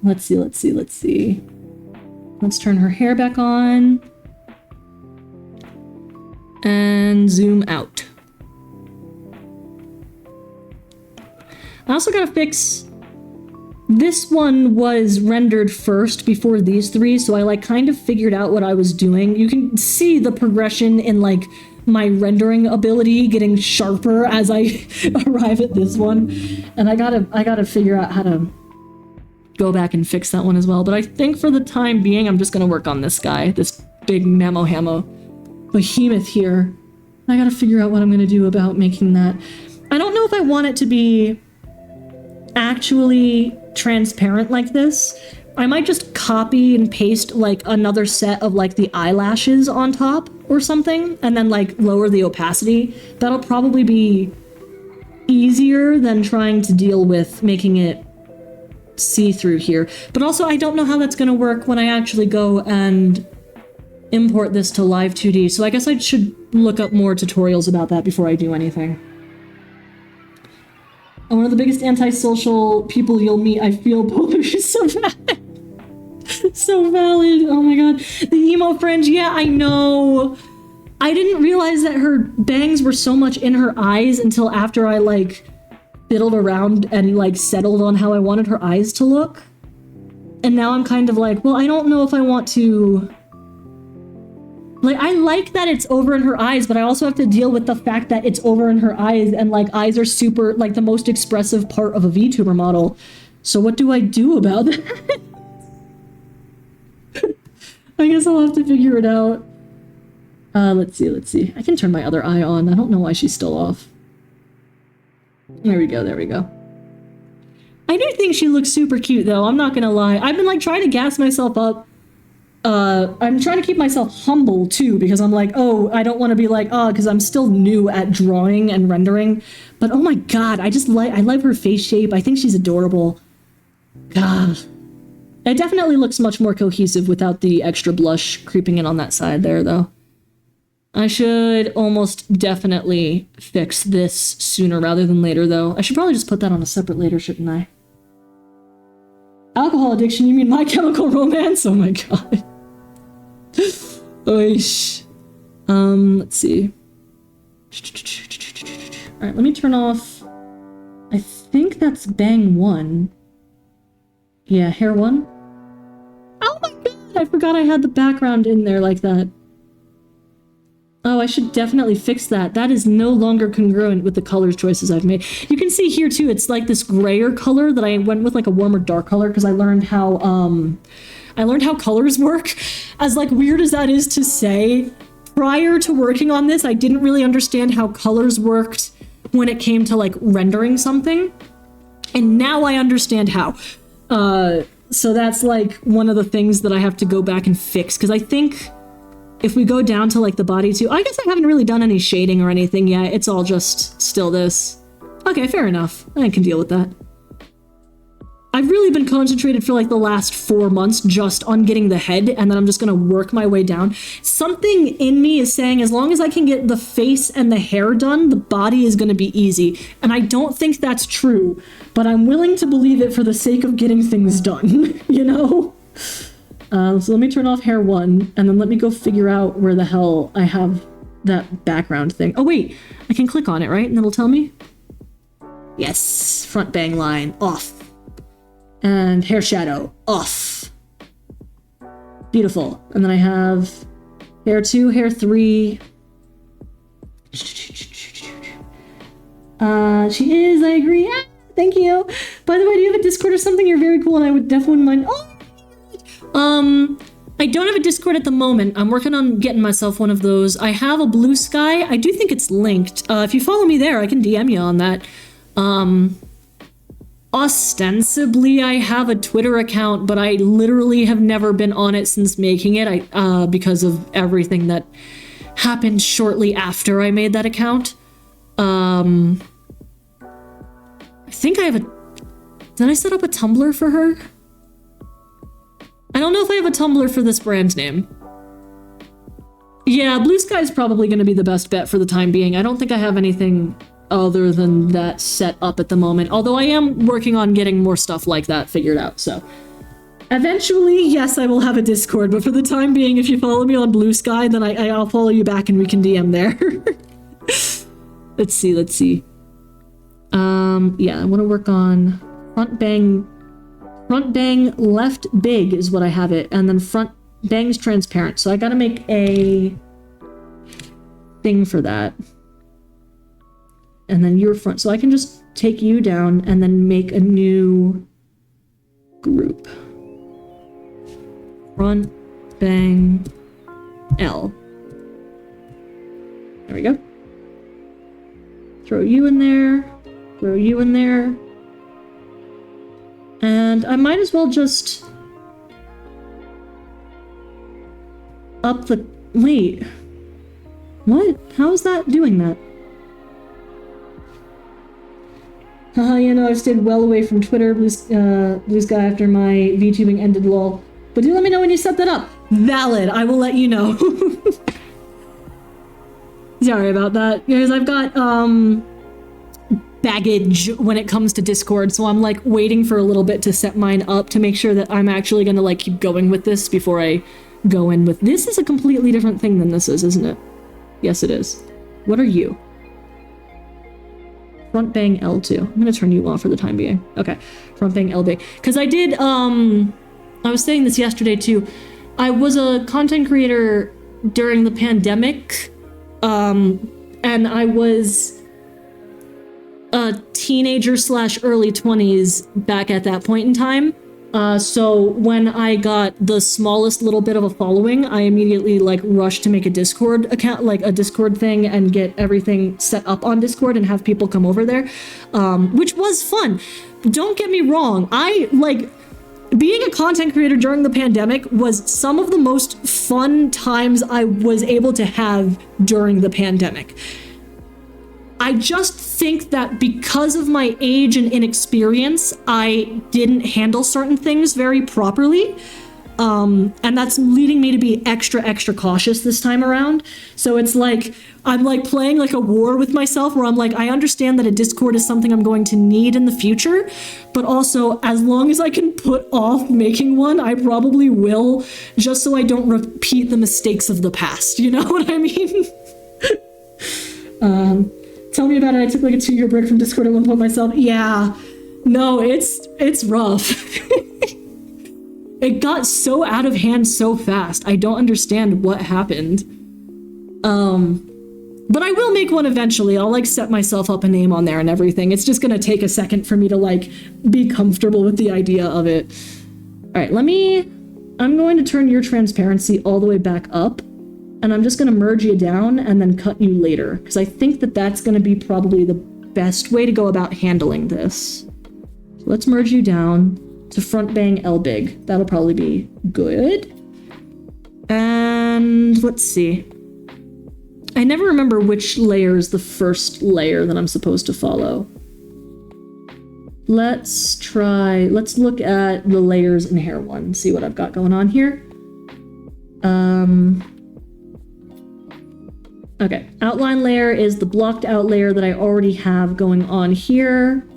Let's see. Let's turn her hair back on. And zoom out. I also gotta fix... This one was rendered first before these three, so I like kind of figured out what I was doing. You can see the progression in like my rendering ability getting sharper as I arrive at this one. And I gotta figure out how to go back and fix that one as well. But I think for the time being, I'm just gonna work on this guy, this big mammo behemoth here. I gotta figure out what I'm gonna do about making that. I don't know if I want it to be actually transparent like this. I might just copy and paste like another set of like the eyelashes on top or something and then like lower the opacity. That'll probably be easier than trying to deal with making it see-through here. But also I don't know how that's gonna work when I actually go and import this to Live 2D, so I guess I should look up more tutorials about that before I do anything. I'm one of the biggest antisocial people you'll meet. I feel both of you so bad. So valid. Oh my god. The emo fringe. Yeah, I know. I didn't realize that her bangs were so much in her eyes until after I like fiddled around and like settled on how I wanted her eyes to look. And now I'm kind of like, well, I don't know if I want to... Like, I like that it's over in her eyes, but I also have to deal with the fact that it's over in her eyes, and, like, eyes are super, like, the most expressive part of a VTuber model. So what do I do about that? I guess I'll have to figure it out. Let's see. I can turn my other eye on. I don't know why she's still off. There we go. I do think she looks super cute, though. I'm not gonna lie. I've been, like, trying to gas myself up. I'm trying to keep myself humble too, because I'm like, oh, I don't want to be like, oh, because I'm still new at drawing and rendering. But oh my god, I love her face shape. I think she's adorable. God. It definitely looks much more cohesive without the extra blush creeping in on that side there, though. I should almost definitely fix this sooner rather than later, though. I should probably just put that on a separate later, shouldn't I? Alcohol addiction, you mean My Chemical Romance? Oh my god. Oish. Let's see. Alright, let me turn off... I think that's Bang 1. Yeah, Hair 1. Oh my god, I forgot I had the background in there like that. Oh, I should definitely fix that. That is no longer congruent with the color choices I've made. You can see here too, it's like this grayer color that I went with like a warmer dark color because I learned how colors work. As like weird as that is to say, prior to working on this, I didn't really understand how colors worked when it came to like rendering something. And now I understand how. So that's like one of the things that I have to go back and fix, because I think if we go down to like the body too, I guess I haven't really done any shading or anything yet. It's all just still this. Okay, fair enough. I can deal with that. I've really been concentrated for like the last 4 months just on getting the head, and then I'm just gonna work my way down. Something in me is saying as long as I can get the face and the hair done, the body is gonna be easy. And I don't think that's true, but I'm willing to believe it for the sake of getting things done, you know? So let me turn off Hair 1, and then let me go figure out where the hell I have that background thing. Oh wait, I can click on it, right? And it'll tell me? Yes, front bang line, off. And hair shadow, off. Beautiful. And then I have hair 2, hair 3. She is, I agree. Ah, thank you. By the way, do you have a Discord or something? You're very cool and I would definitely mind. Oh! I don't have a Discord at the moment. I'm working on getting myself one of those. I have a Blue Sky. I do think it's linked. If you follow me there, I can DM you on that. Ostensibly, I have a Twitter account, but I literally have never been on it since making it. Because of everything that happened shortly after I made that account. I think I have a... Did I set up a Tumblr for her? I don't know if I have a Tumblr for this brand name. Yeah, Blue Sky is probably going to be the best bet for the time being. I don't think I have anything other than that set up at the moment. Although I am working on getting more stuff like that figured out, so. Eventually, yes, I will have a Discord, but for the time being, if you follow me on Blue Sky, then I'll follow you back and we can DM there. Let's see. Yeah, I want to work on front bang, left big is what I have it, and then front bang's transparent. So I gotta make a thing for that. And then your front. So I can just take you down and then make a new group. Front bang L. There we go. Throw you in there. Throw you in there. And I might as well just up the... Wait. What? How is that doing that? Haha, you know, I've stayed well away from Twitter, Blue Sky after my VTubing ended, lol. But do let me know when you set that up. Valid. I will let you know. Sorry about that. Because I've got, baggage when it comes to Discord, so I'm like waiting for a little bit to set mine up to make sure that I'm actually gonna like keep going with this before I go in with... This is a completely different thing than this is, isn't it? Yes, it is. What are you? Front bang L2. I'm gonna turn you off for the time being. Okay, front bang L big. Because I did, I was saying this yesterday too. I was a content creator during the pandemic, and I was a teenager / early 20s back at that point in time. So when I got the smallest little bit of a following, I immediately like rushed to make a Discord account, like a Discord thing, and get everything set up on Discord and have people come over there, which was fun. Don't get me wrong. I like being a content creator during the pandemic was some of the most fun times I was able to have during the pandemic. I just think that because of my age and inexperience, I didn't handle certain things very properly. And that's leading me to be extra cautious this time around. So it's like, I'm like playing like a war with myself where I'm like, I understand that a Discord is something I'm going to need in the future, but also as long as I can put off making one, I probably will, just so I don't repeat the mistakes of the past. You know what I mean? Tell me about it. I took like a 2-year break from Discord at one point myself. Yeah, no, it's rough. It got so out of hand so fast. I don't understand what happened. But I will make one eventually. I'll like set myself up a name on there and everything. It's just gonna take a second for me to like be comfortable with the idea of it. All right, I'm going to turn your transparency all the way back up. And I'm just going to merge you down and then cut you later, because I think that that's going to be probably the best way to go about handling this. So let's merge you down to front bang L big. That'll probably be good. And let's see. I never remember which layer is the first layer that I'm supposed to follow. Let's look at the layers in hair 1, see what I've got going on here. Okay, outline layer is the blocked out layer that I already have going on here.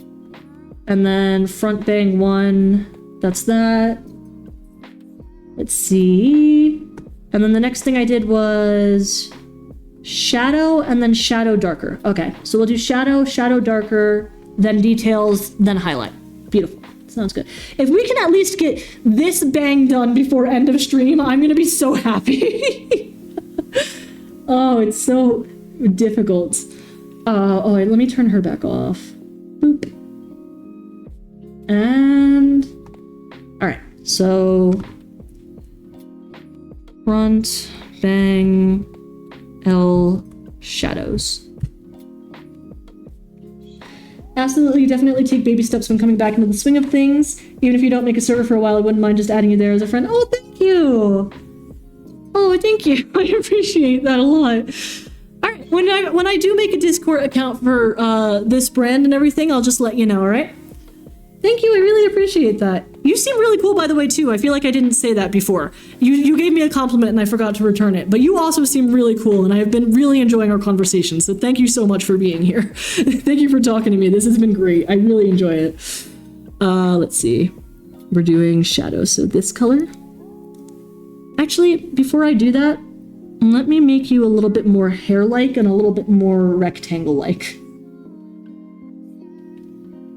And then front bang 1, that's that. Let's see. And then the next thing I did was shadow and then shadow darker. Okay, so we'll do shadow, shadow darker, then details, then highlight. Beautiful. Sounds good. If we can at least get this bang done before end of stream, I'm gonna be so happy. Oh, it's so difficult. Oh, wait, let me turn her back off. Boop. And... Alright, so... Front, bang, L, shadows. Absolutely, definitely take baby steps when coming back into the swing of things. Even if you don't make a server for a while, I wouldn't mind just adding you there as a friend. Oh, thank you! Oh, thank you. I appreciate that a lot. Alright, when I do make a Discord account for this brand and everything, I'll just let you know, alright? Thank you, I really appreciate that. You seem really cool, by the way, too. I feel like I didn't say that before. You gave me a compliment and I forgot to return it, but you also seem really cool and I have been really enjoying our conversation, so thank you so much for being here. Thank you for talking to me. This has been great. I really enjoy it. Let's see. We're doing shadows, so this color. Actually, before I do that, let me make you a little bit more hair-like and a little bit more rectangle-like.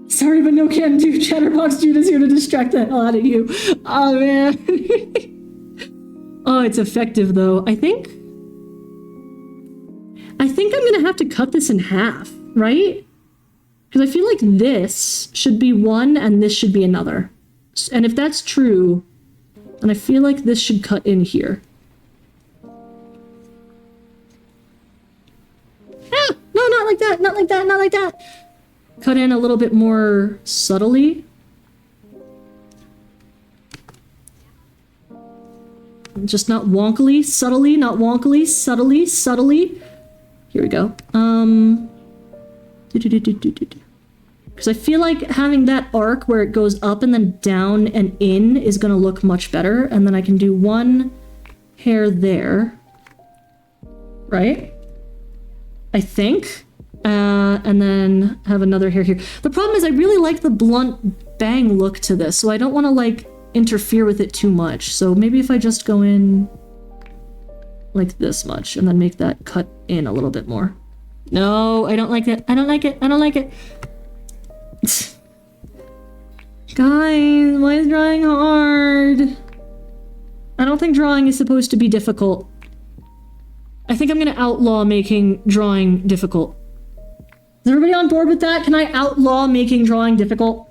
Sorry, but no can do. Chatterbox Jude is here to distract the hell out of you. Oh, man. Oh, it's effective, though. I think I'm gonna have to cut this in half, right? Because I feel like this should be one and this should be another. And if that's true, then I feel like this should cut in here. Ah! No, not like that, not like that, not like that! Cut in a little bit more subtly. Just not wonkily, subtly, not wonkily, subtly, subtly. Here we go. Because I feel like having that arc where it goes up and then down and in is gonna look much better. And then I can do one hair there. Right? I think. And then have another hair here. The problem is I really like the blunt bang look to this, so I don't want to, like, interfere with it too much. So maybe if I just go in like this much and then make that cut in a little bit more. No, I don't like it. I don't like it. I don't like it. Guys, why is drawing hard? I don't think drawing is supposed to be difficult. I think I'm gonna outlaw making drawing difficult. Is everybody on board with that? Can I outlaw making drawing difficult?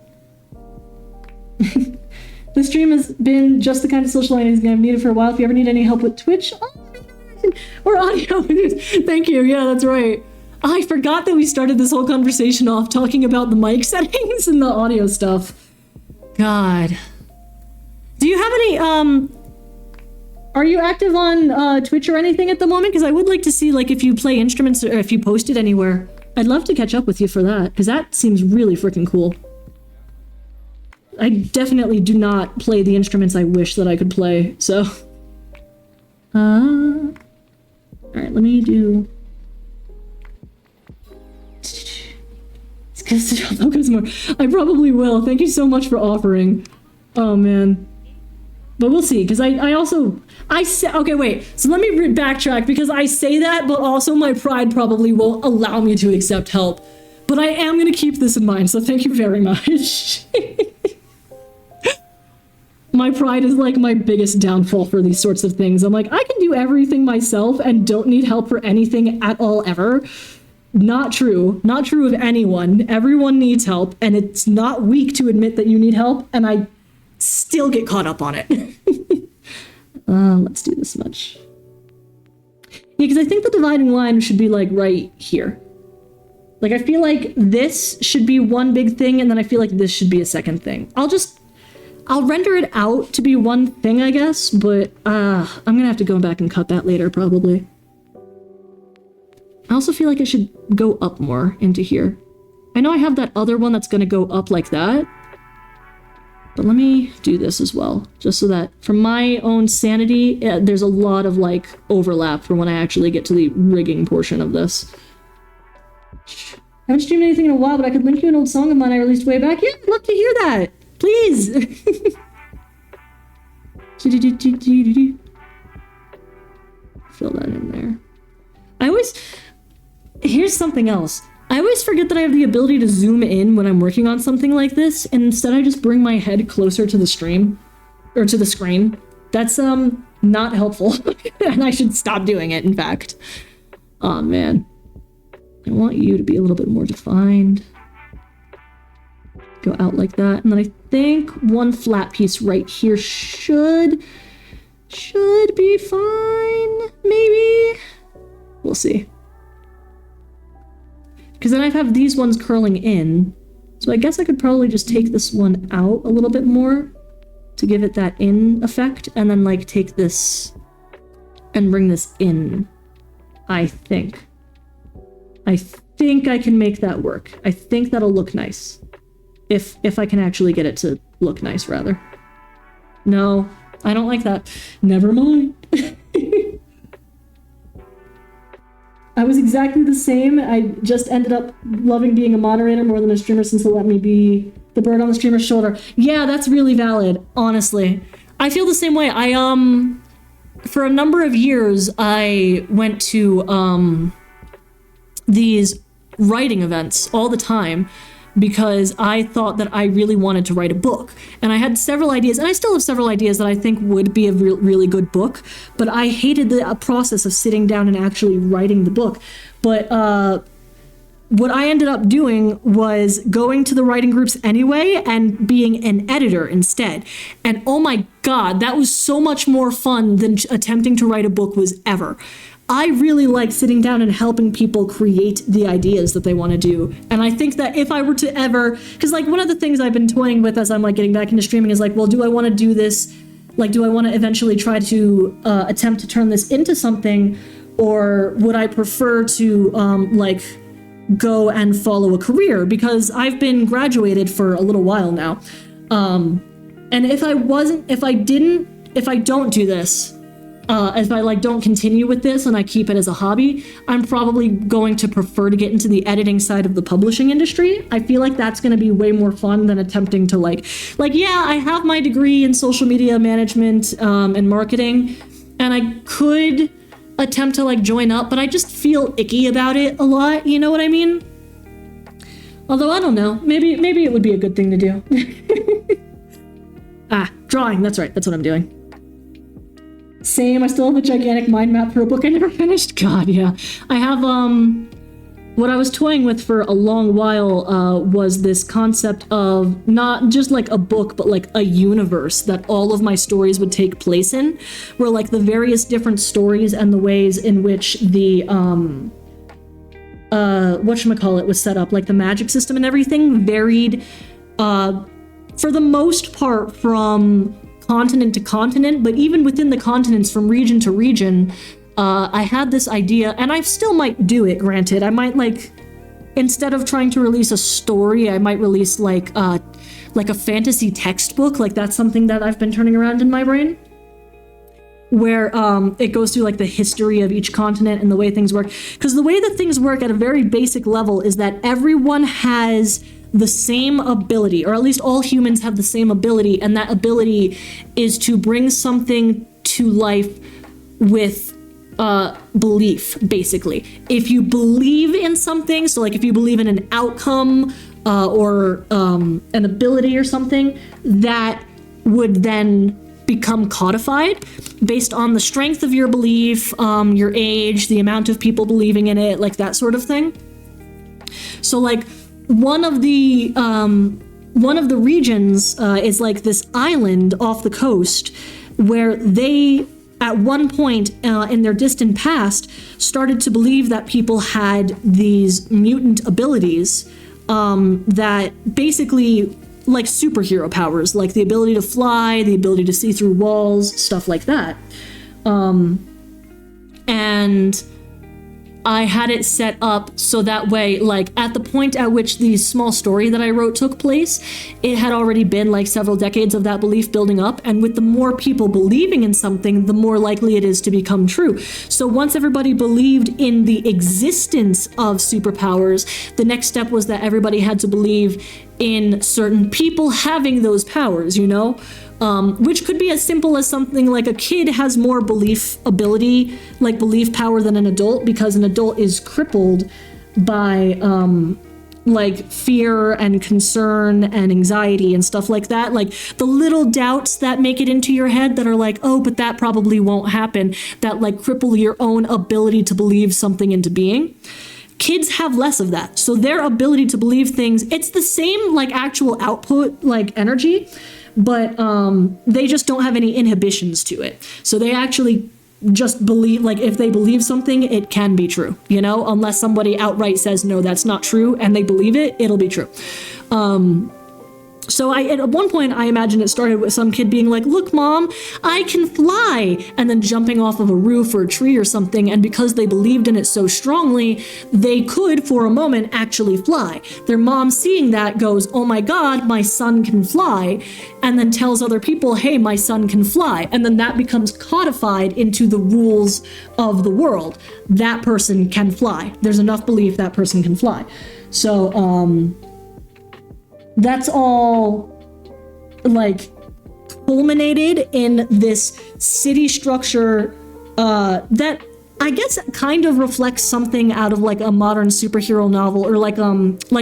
This stream has been just the kind of social I've needed for a while. If you ever need any help with Twitch or audio, thank you. Yeah, that's right. I forgot that we started this whole conversation off talking about the mic settings and the audio stuff. God. Do you have any, are you active on Twitch or anything at the moment? Because I would like to see, like, if you play instruments or if you post it anywhere. I'd love to catch up with you for that, because that seems really freaking cool. I definitely do not play the instruments I wish that I could play, so... Alright, let me do... It's because to focus more. I probably will. Thank you so much for offering. Oh, man. But we'll see, because I say, okay, wait, so let me backtrack, because I say that, but also my pride probably won't allow me to accept help. But I am going to keep this in mind, so thank you very much. My pride is like my biggest downfall for these sorts of things. I'm like, I can do everything myself and don't need help for anything at all ever. Not true. Not true of anyone. Everyone needs help, and it's not weak to admit that you need help, and I still get caught up on it. Let's do this much. Yeah, because I think the dividing line should be, like, right here. Like, I feel like this should be one big thing, and then I feel like this should be a second thing. I'll render it out to be one thing, I guess, but, I'm gonna have to go back and cut that later, probably. I also feel like it should go up more into here. I know I have that other one that's gonna go up like that, but let me do this as well, just so that, for my own sanity, there's a lot of, like, overlap for when I actually get to the rigging portion of this. I haven't streamed anything in a while, but I could link you an old song of mine I released way back. Yeah, I'd love to hear that! Please! Fill that in there. Here's something else. I always forget that I have the ability to zoom in when I'm working on something like this, and instead I just bring my head closer to the stream, or to the screen. That's, not helpful, and I should stop doing it, in fact. Oh man. I want you to be a little bit more defined. Go out like that, and then I think one flat piece right here should be fine, maybe? We'll see. Because then I have these ones curling in, so I guess I could probably just take this one out a little bit more to give it that in effect, and then like take this and bring this in. I think I can make that work. I think that'll look nice. If I can actually get it to look nice, rather. No, I don't like that. Never mind. I was exactly the same. I just ended up loving being a moderator more than a streamer since it let me be the bird on the streamer's shoulder. Yeah, that's really valid, honestly. I feel the same way. For a number of years, I went to these writing events all the time because I thought that I really wanted to write a book. And I had several ideas, and I still have several ideas that I think would be a really good book, but I hated the process of sitting down and actually writing the book. But what I ended up doing was going to the writing groups anyway and being an editor instead. And oh my God, that was so much more fun than attempting to write a book was ever. I really like sitting down and helping people create the ideas that they want to do. And I think that if I were to ever, because like one of the things I've been toying with as I'm like getting back into streaming is like, well, do I want to do this? Like, do I want to eventually try to attempt to turn this into something? Or would I prefer to like go and follow a career? Because I've been graduated for a little while now. And if I don't do this, if I like don't continue with this and I keep it as a hobby, I'm probably going to prefer to get into the editing side of the publishing industry. I feel like that's going to be way more fun than attempting to like yeah, I have my degree in social media management and marketing, and I could attempt to like join up, but I just feel icky about it a lot. You know what I mean? Although I don't know, maybe it would be a good thing to do. Drawing. That's right. That's what I'm doing. Same, I still have a gigantic mind map for a book I never finished. God, yeah. I have, what I was toying with for a long while was this concept of not just like a book, but like a universe that all of my stories would take place in, where like the various different stories and the ways in which the, whatchamacallit was set up, like the magic system and everything varied, for the most part from continent to continent, but even within the continents from region to region, I had this idea, and I still might do it, granted. I might like, instead of trying to release a story, I might release like a fantasy textbook. Like that's something that I've been turning around in my brain, where it goes through like the history of each continent and the way things work. Because the way that things work at a very basic level is that everyone has the same ability, or at least all humans have the same ability, and that ability is to bring something to life with belief, basically. If you believe in something, so like if you believe in an outcome or an ability or something, that would then become codified based on the strength of your belief, your age, the amount of people believing in it, like that sort of thing. So like one of the regions is like this island off the coast where they, at one point in their distant past, started to believe that people had these mutant abilities that basically like superhero powers, like the ability to fly, the ability to see through walls, stuff like that. And I had it set up so that way, like at the point at which the small story that I wrote took place, it had already been like several decades of that belief building up. And with the more people believing in something, the more likely it is to become true. So once everybody believed in the existence of superpowers, the next step was that everybody had to believe in certain people having those powers, you know? Which could be as simple as something like a kid has more belief ability, like belief power, than an adult, because an adult is crippled by like fear and concern and anxiety and stuff like that, like the little doubts that make it into your head that are like, oh, but that probably won't happen, that like cripple your own ability to believe something into being. Kids have less of that, so their ability to believe things, it's the same like actual output, like energy, but they just don't have any inhibitions to it, so they actually just believe, like if they believe something, it can be true, you know, unless somebody outright says no, that's not true, and they believe it, it'll be true. So at one point, I imagine it started with some kid being like, look, mom, I can fly, and then jumping off of a roof or a tree or something, and because they believed in it so strongly, they could, for a moment, actually fly. Their mom seeing that goes, oh my god, my son can fly, and then tells other people, hey, my son can fly, and then that becomes codified into the rules of the world. That person can fly. There's enough belief that person can fly. So, that's all like culminated in this city structure that I guess kind of reflects something out of like a modern superhero novel, or like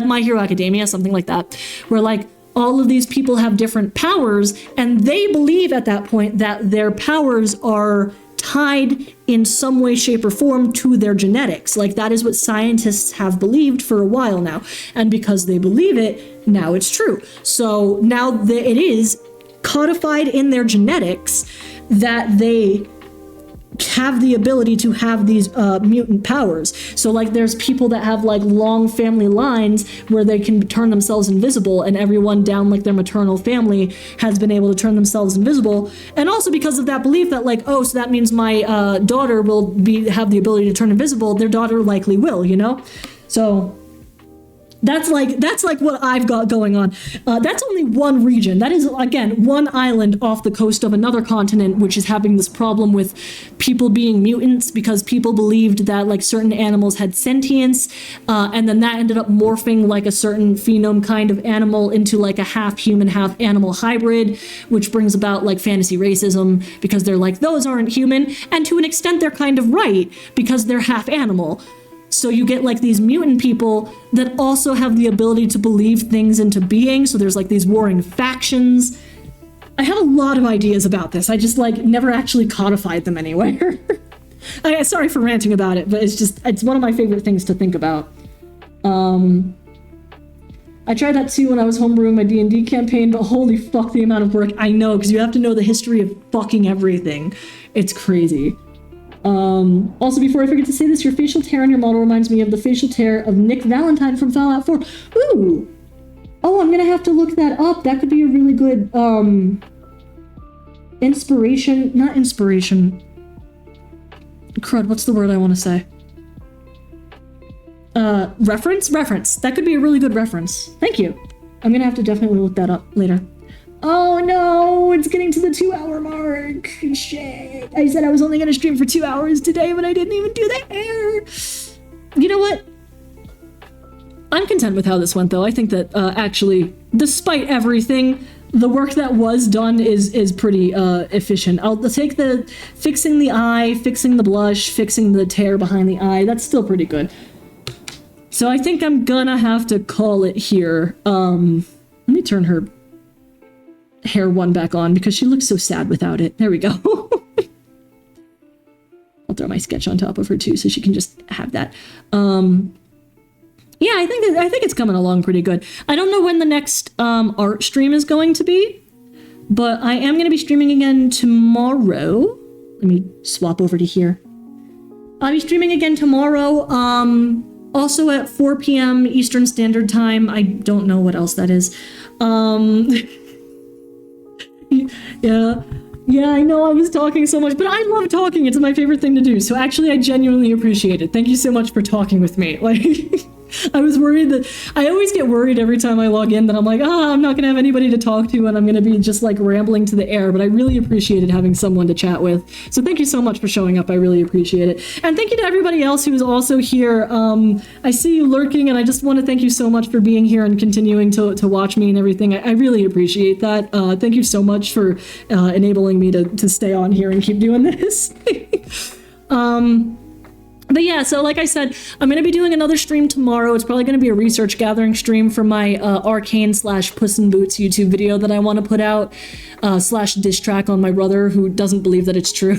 My Hero Academia, something like that, where like all of these people have different powers, and they believe at that point that their powers are tied in some way, shape, or form to their genetics. Like that is what scientists have believed for a while now. And because they believe it, now it's true. So now it is codified in their genetics that they have the ability to have these mutant powers. So like there's people that have like long family lines where they can turn themselves invisible, and everyone down like their maternal family has been able to turn themselves invisible. And also because of that belief that like, oh, so that means my daughter will have the ability to turn invisible, their daughter likely will, you know? So that's like what I've got going on. That's only one region. That is, again, one island off the coast of another continent, which is having this problem with people being mutants because people believed that like certain animals had sentience, and then that ended up morphing like a certain phenome kind of animal into like a half human, half animal hybrid, which brings about like fantasy racism because they're like, those aren't human. And to an extent, they're kind of right because they're half animal. So you get like these mutant people that also have the ability to believe things into being. So there's like these warring factions. I have a lot of ideas about this. I just like never actually codified them anywhere. Sorry for ranting about it, but it's one of my favorite things to think about. I tried that too when I was homebrewing my D&D campaign, but holy fuck the amount of work. I know, because you have to know the history of fucking everything. It's crazy. Also, before I forget to say this, your facial tear on your model reminds me of the facial tear of Nick Valentine from Fallout 4. Ooh! Oh, I'm gonna have to look that up. That could be a really good, inspiration. Not inspiration. Crud, what's the word I want to say? Reference? Reference. That could be a really good reference. Thank you. I'm gonna have to definitely look that up later. Oh no, it's getting to the 2-hour mark. Shit. I said I was only gonna stream for 2 hours today, but I didn't even do the hair. You know what? I'm content with how this went, though. I think that actually, despite everything, the work that was done is pretty efficient. I'll take the fixing the eye, fixing the blush, fixing the tear behind the eye. That's still pretty good. So I think I'm gonna have to call it here. Let me turn her hair one back on because she looks so sad without it. There we go. I'll throw my sketch on top of her too so she can just have that. Yeah, I think it's coming along pretty good. I don't know when the next art stream is going to be, but I am going to be streaming again tomorrow. Let me swap over to here. I'll be streaming again tomorrow, also at 4 p.m. Eastern Standard Time. I don't know what else that is. Yeah, I know I was talking so much, but I love talking. It's my favorite thing to do. So actually, I genuinely appreciate it. Thank you so much for talking with me. Like, I was worried that I always get worried every time I log in that I'm like, I'm not gonna have anybody to talk to and I'm gonna be just like rambling to the air, but I really appreciated having someone to chat with. So thank you so much for showing up. I really appreciate it. And thank you to everybody else who's also here. I see you lurking and I just want to thank you so much for being here and continuing to watch me and everything. I really appreciate that. Thank you so much for But yeah, so like I said, I'm going to be doing another stream tomorrow. It's probably going to be a research gathering stream for my Arcane / Puss in Boots YouTube video that I want to put out, / diss track on my brother who doesn't believe that it's true.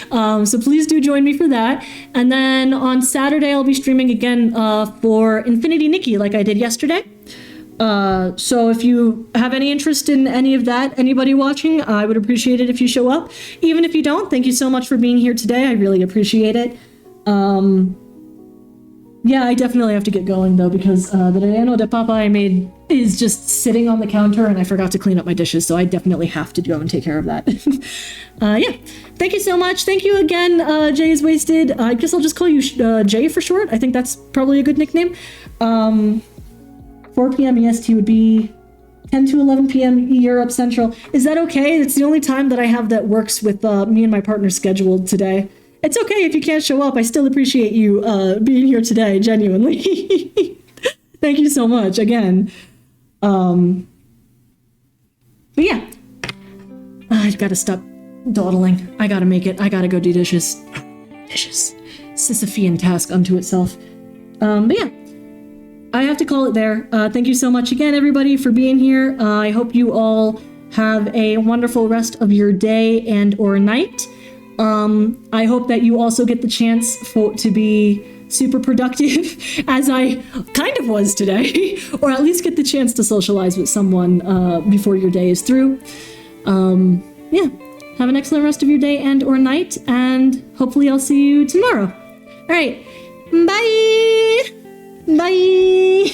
So please do join me for that. And then on Saturday, I'll be streaming again for Infinity Nikki like I did yesterday. So if you have any interest in any of that, anybody watching, I would appreciate it if you show up. Even if you don't, thank you so much for being here today. I really appreciate it. Yeah, I definitely have to get going though, because the Diano de Papa I made is just sitting on the counter and I forgot to clean up my dishes, so I definitely have to go and take care of that. Yeah, thank you so much. Thank you again, Jay is Wasted. I guess I'll just call you Jay for short. I think that's probably a good nickname. 4 p.m. EST would be 10 to 11 p.m. Europe Central. Is that okay? It's the only time that I have that works with me and my partner scheduled today. It's okay if you can't show up. I still appreciate you being here today, genuinely. Thank you so much again. But yeah, I've got to stop dawdling. I gotta make it. I gotta go do dishes. Dishes. Sisyphean task unto itself. But yeah. I have to call it there. Thank you so much again, everybody, for being here. I hope you all have a wonderful rest of your day and or night. I hope that you also get the chance to be super productive, as I kind of was today, or at least get the chance to socialize with someone before your day is through. Yeah, have an excellent rest of your day and or night, and hopefully I'll see you tomorrow. All right, bye! Bye!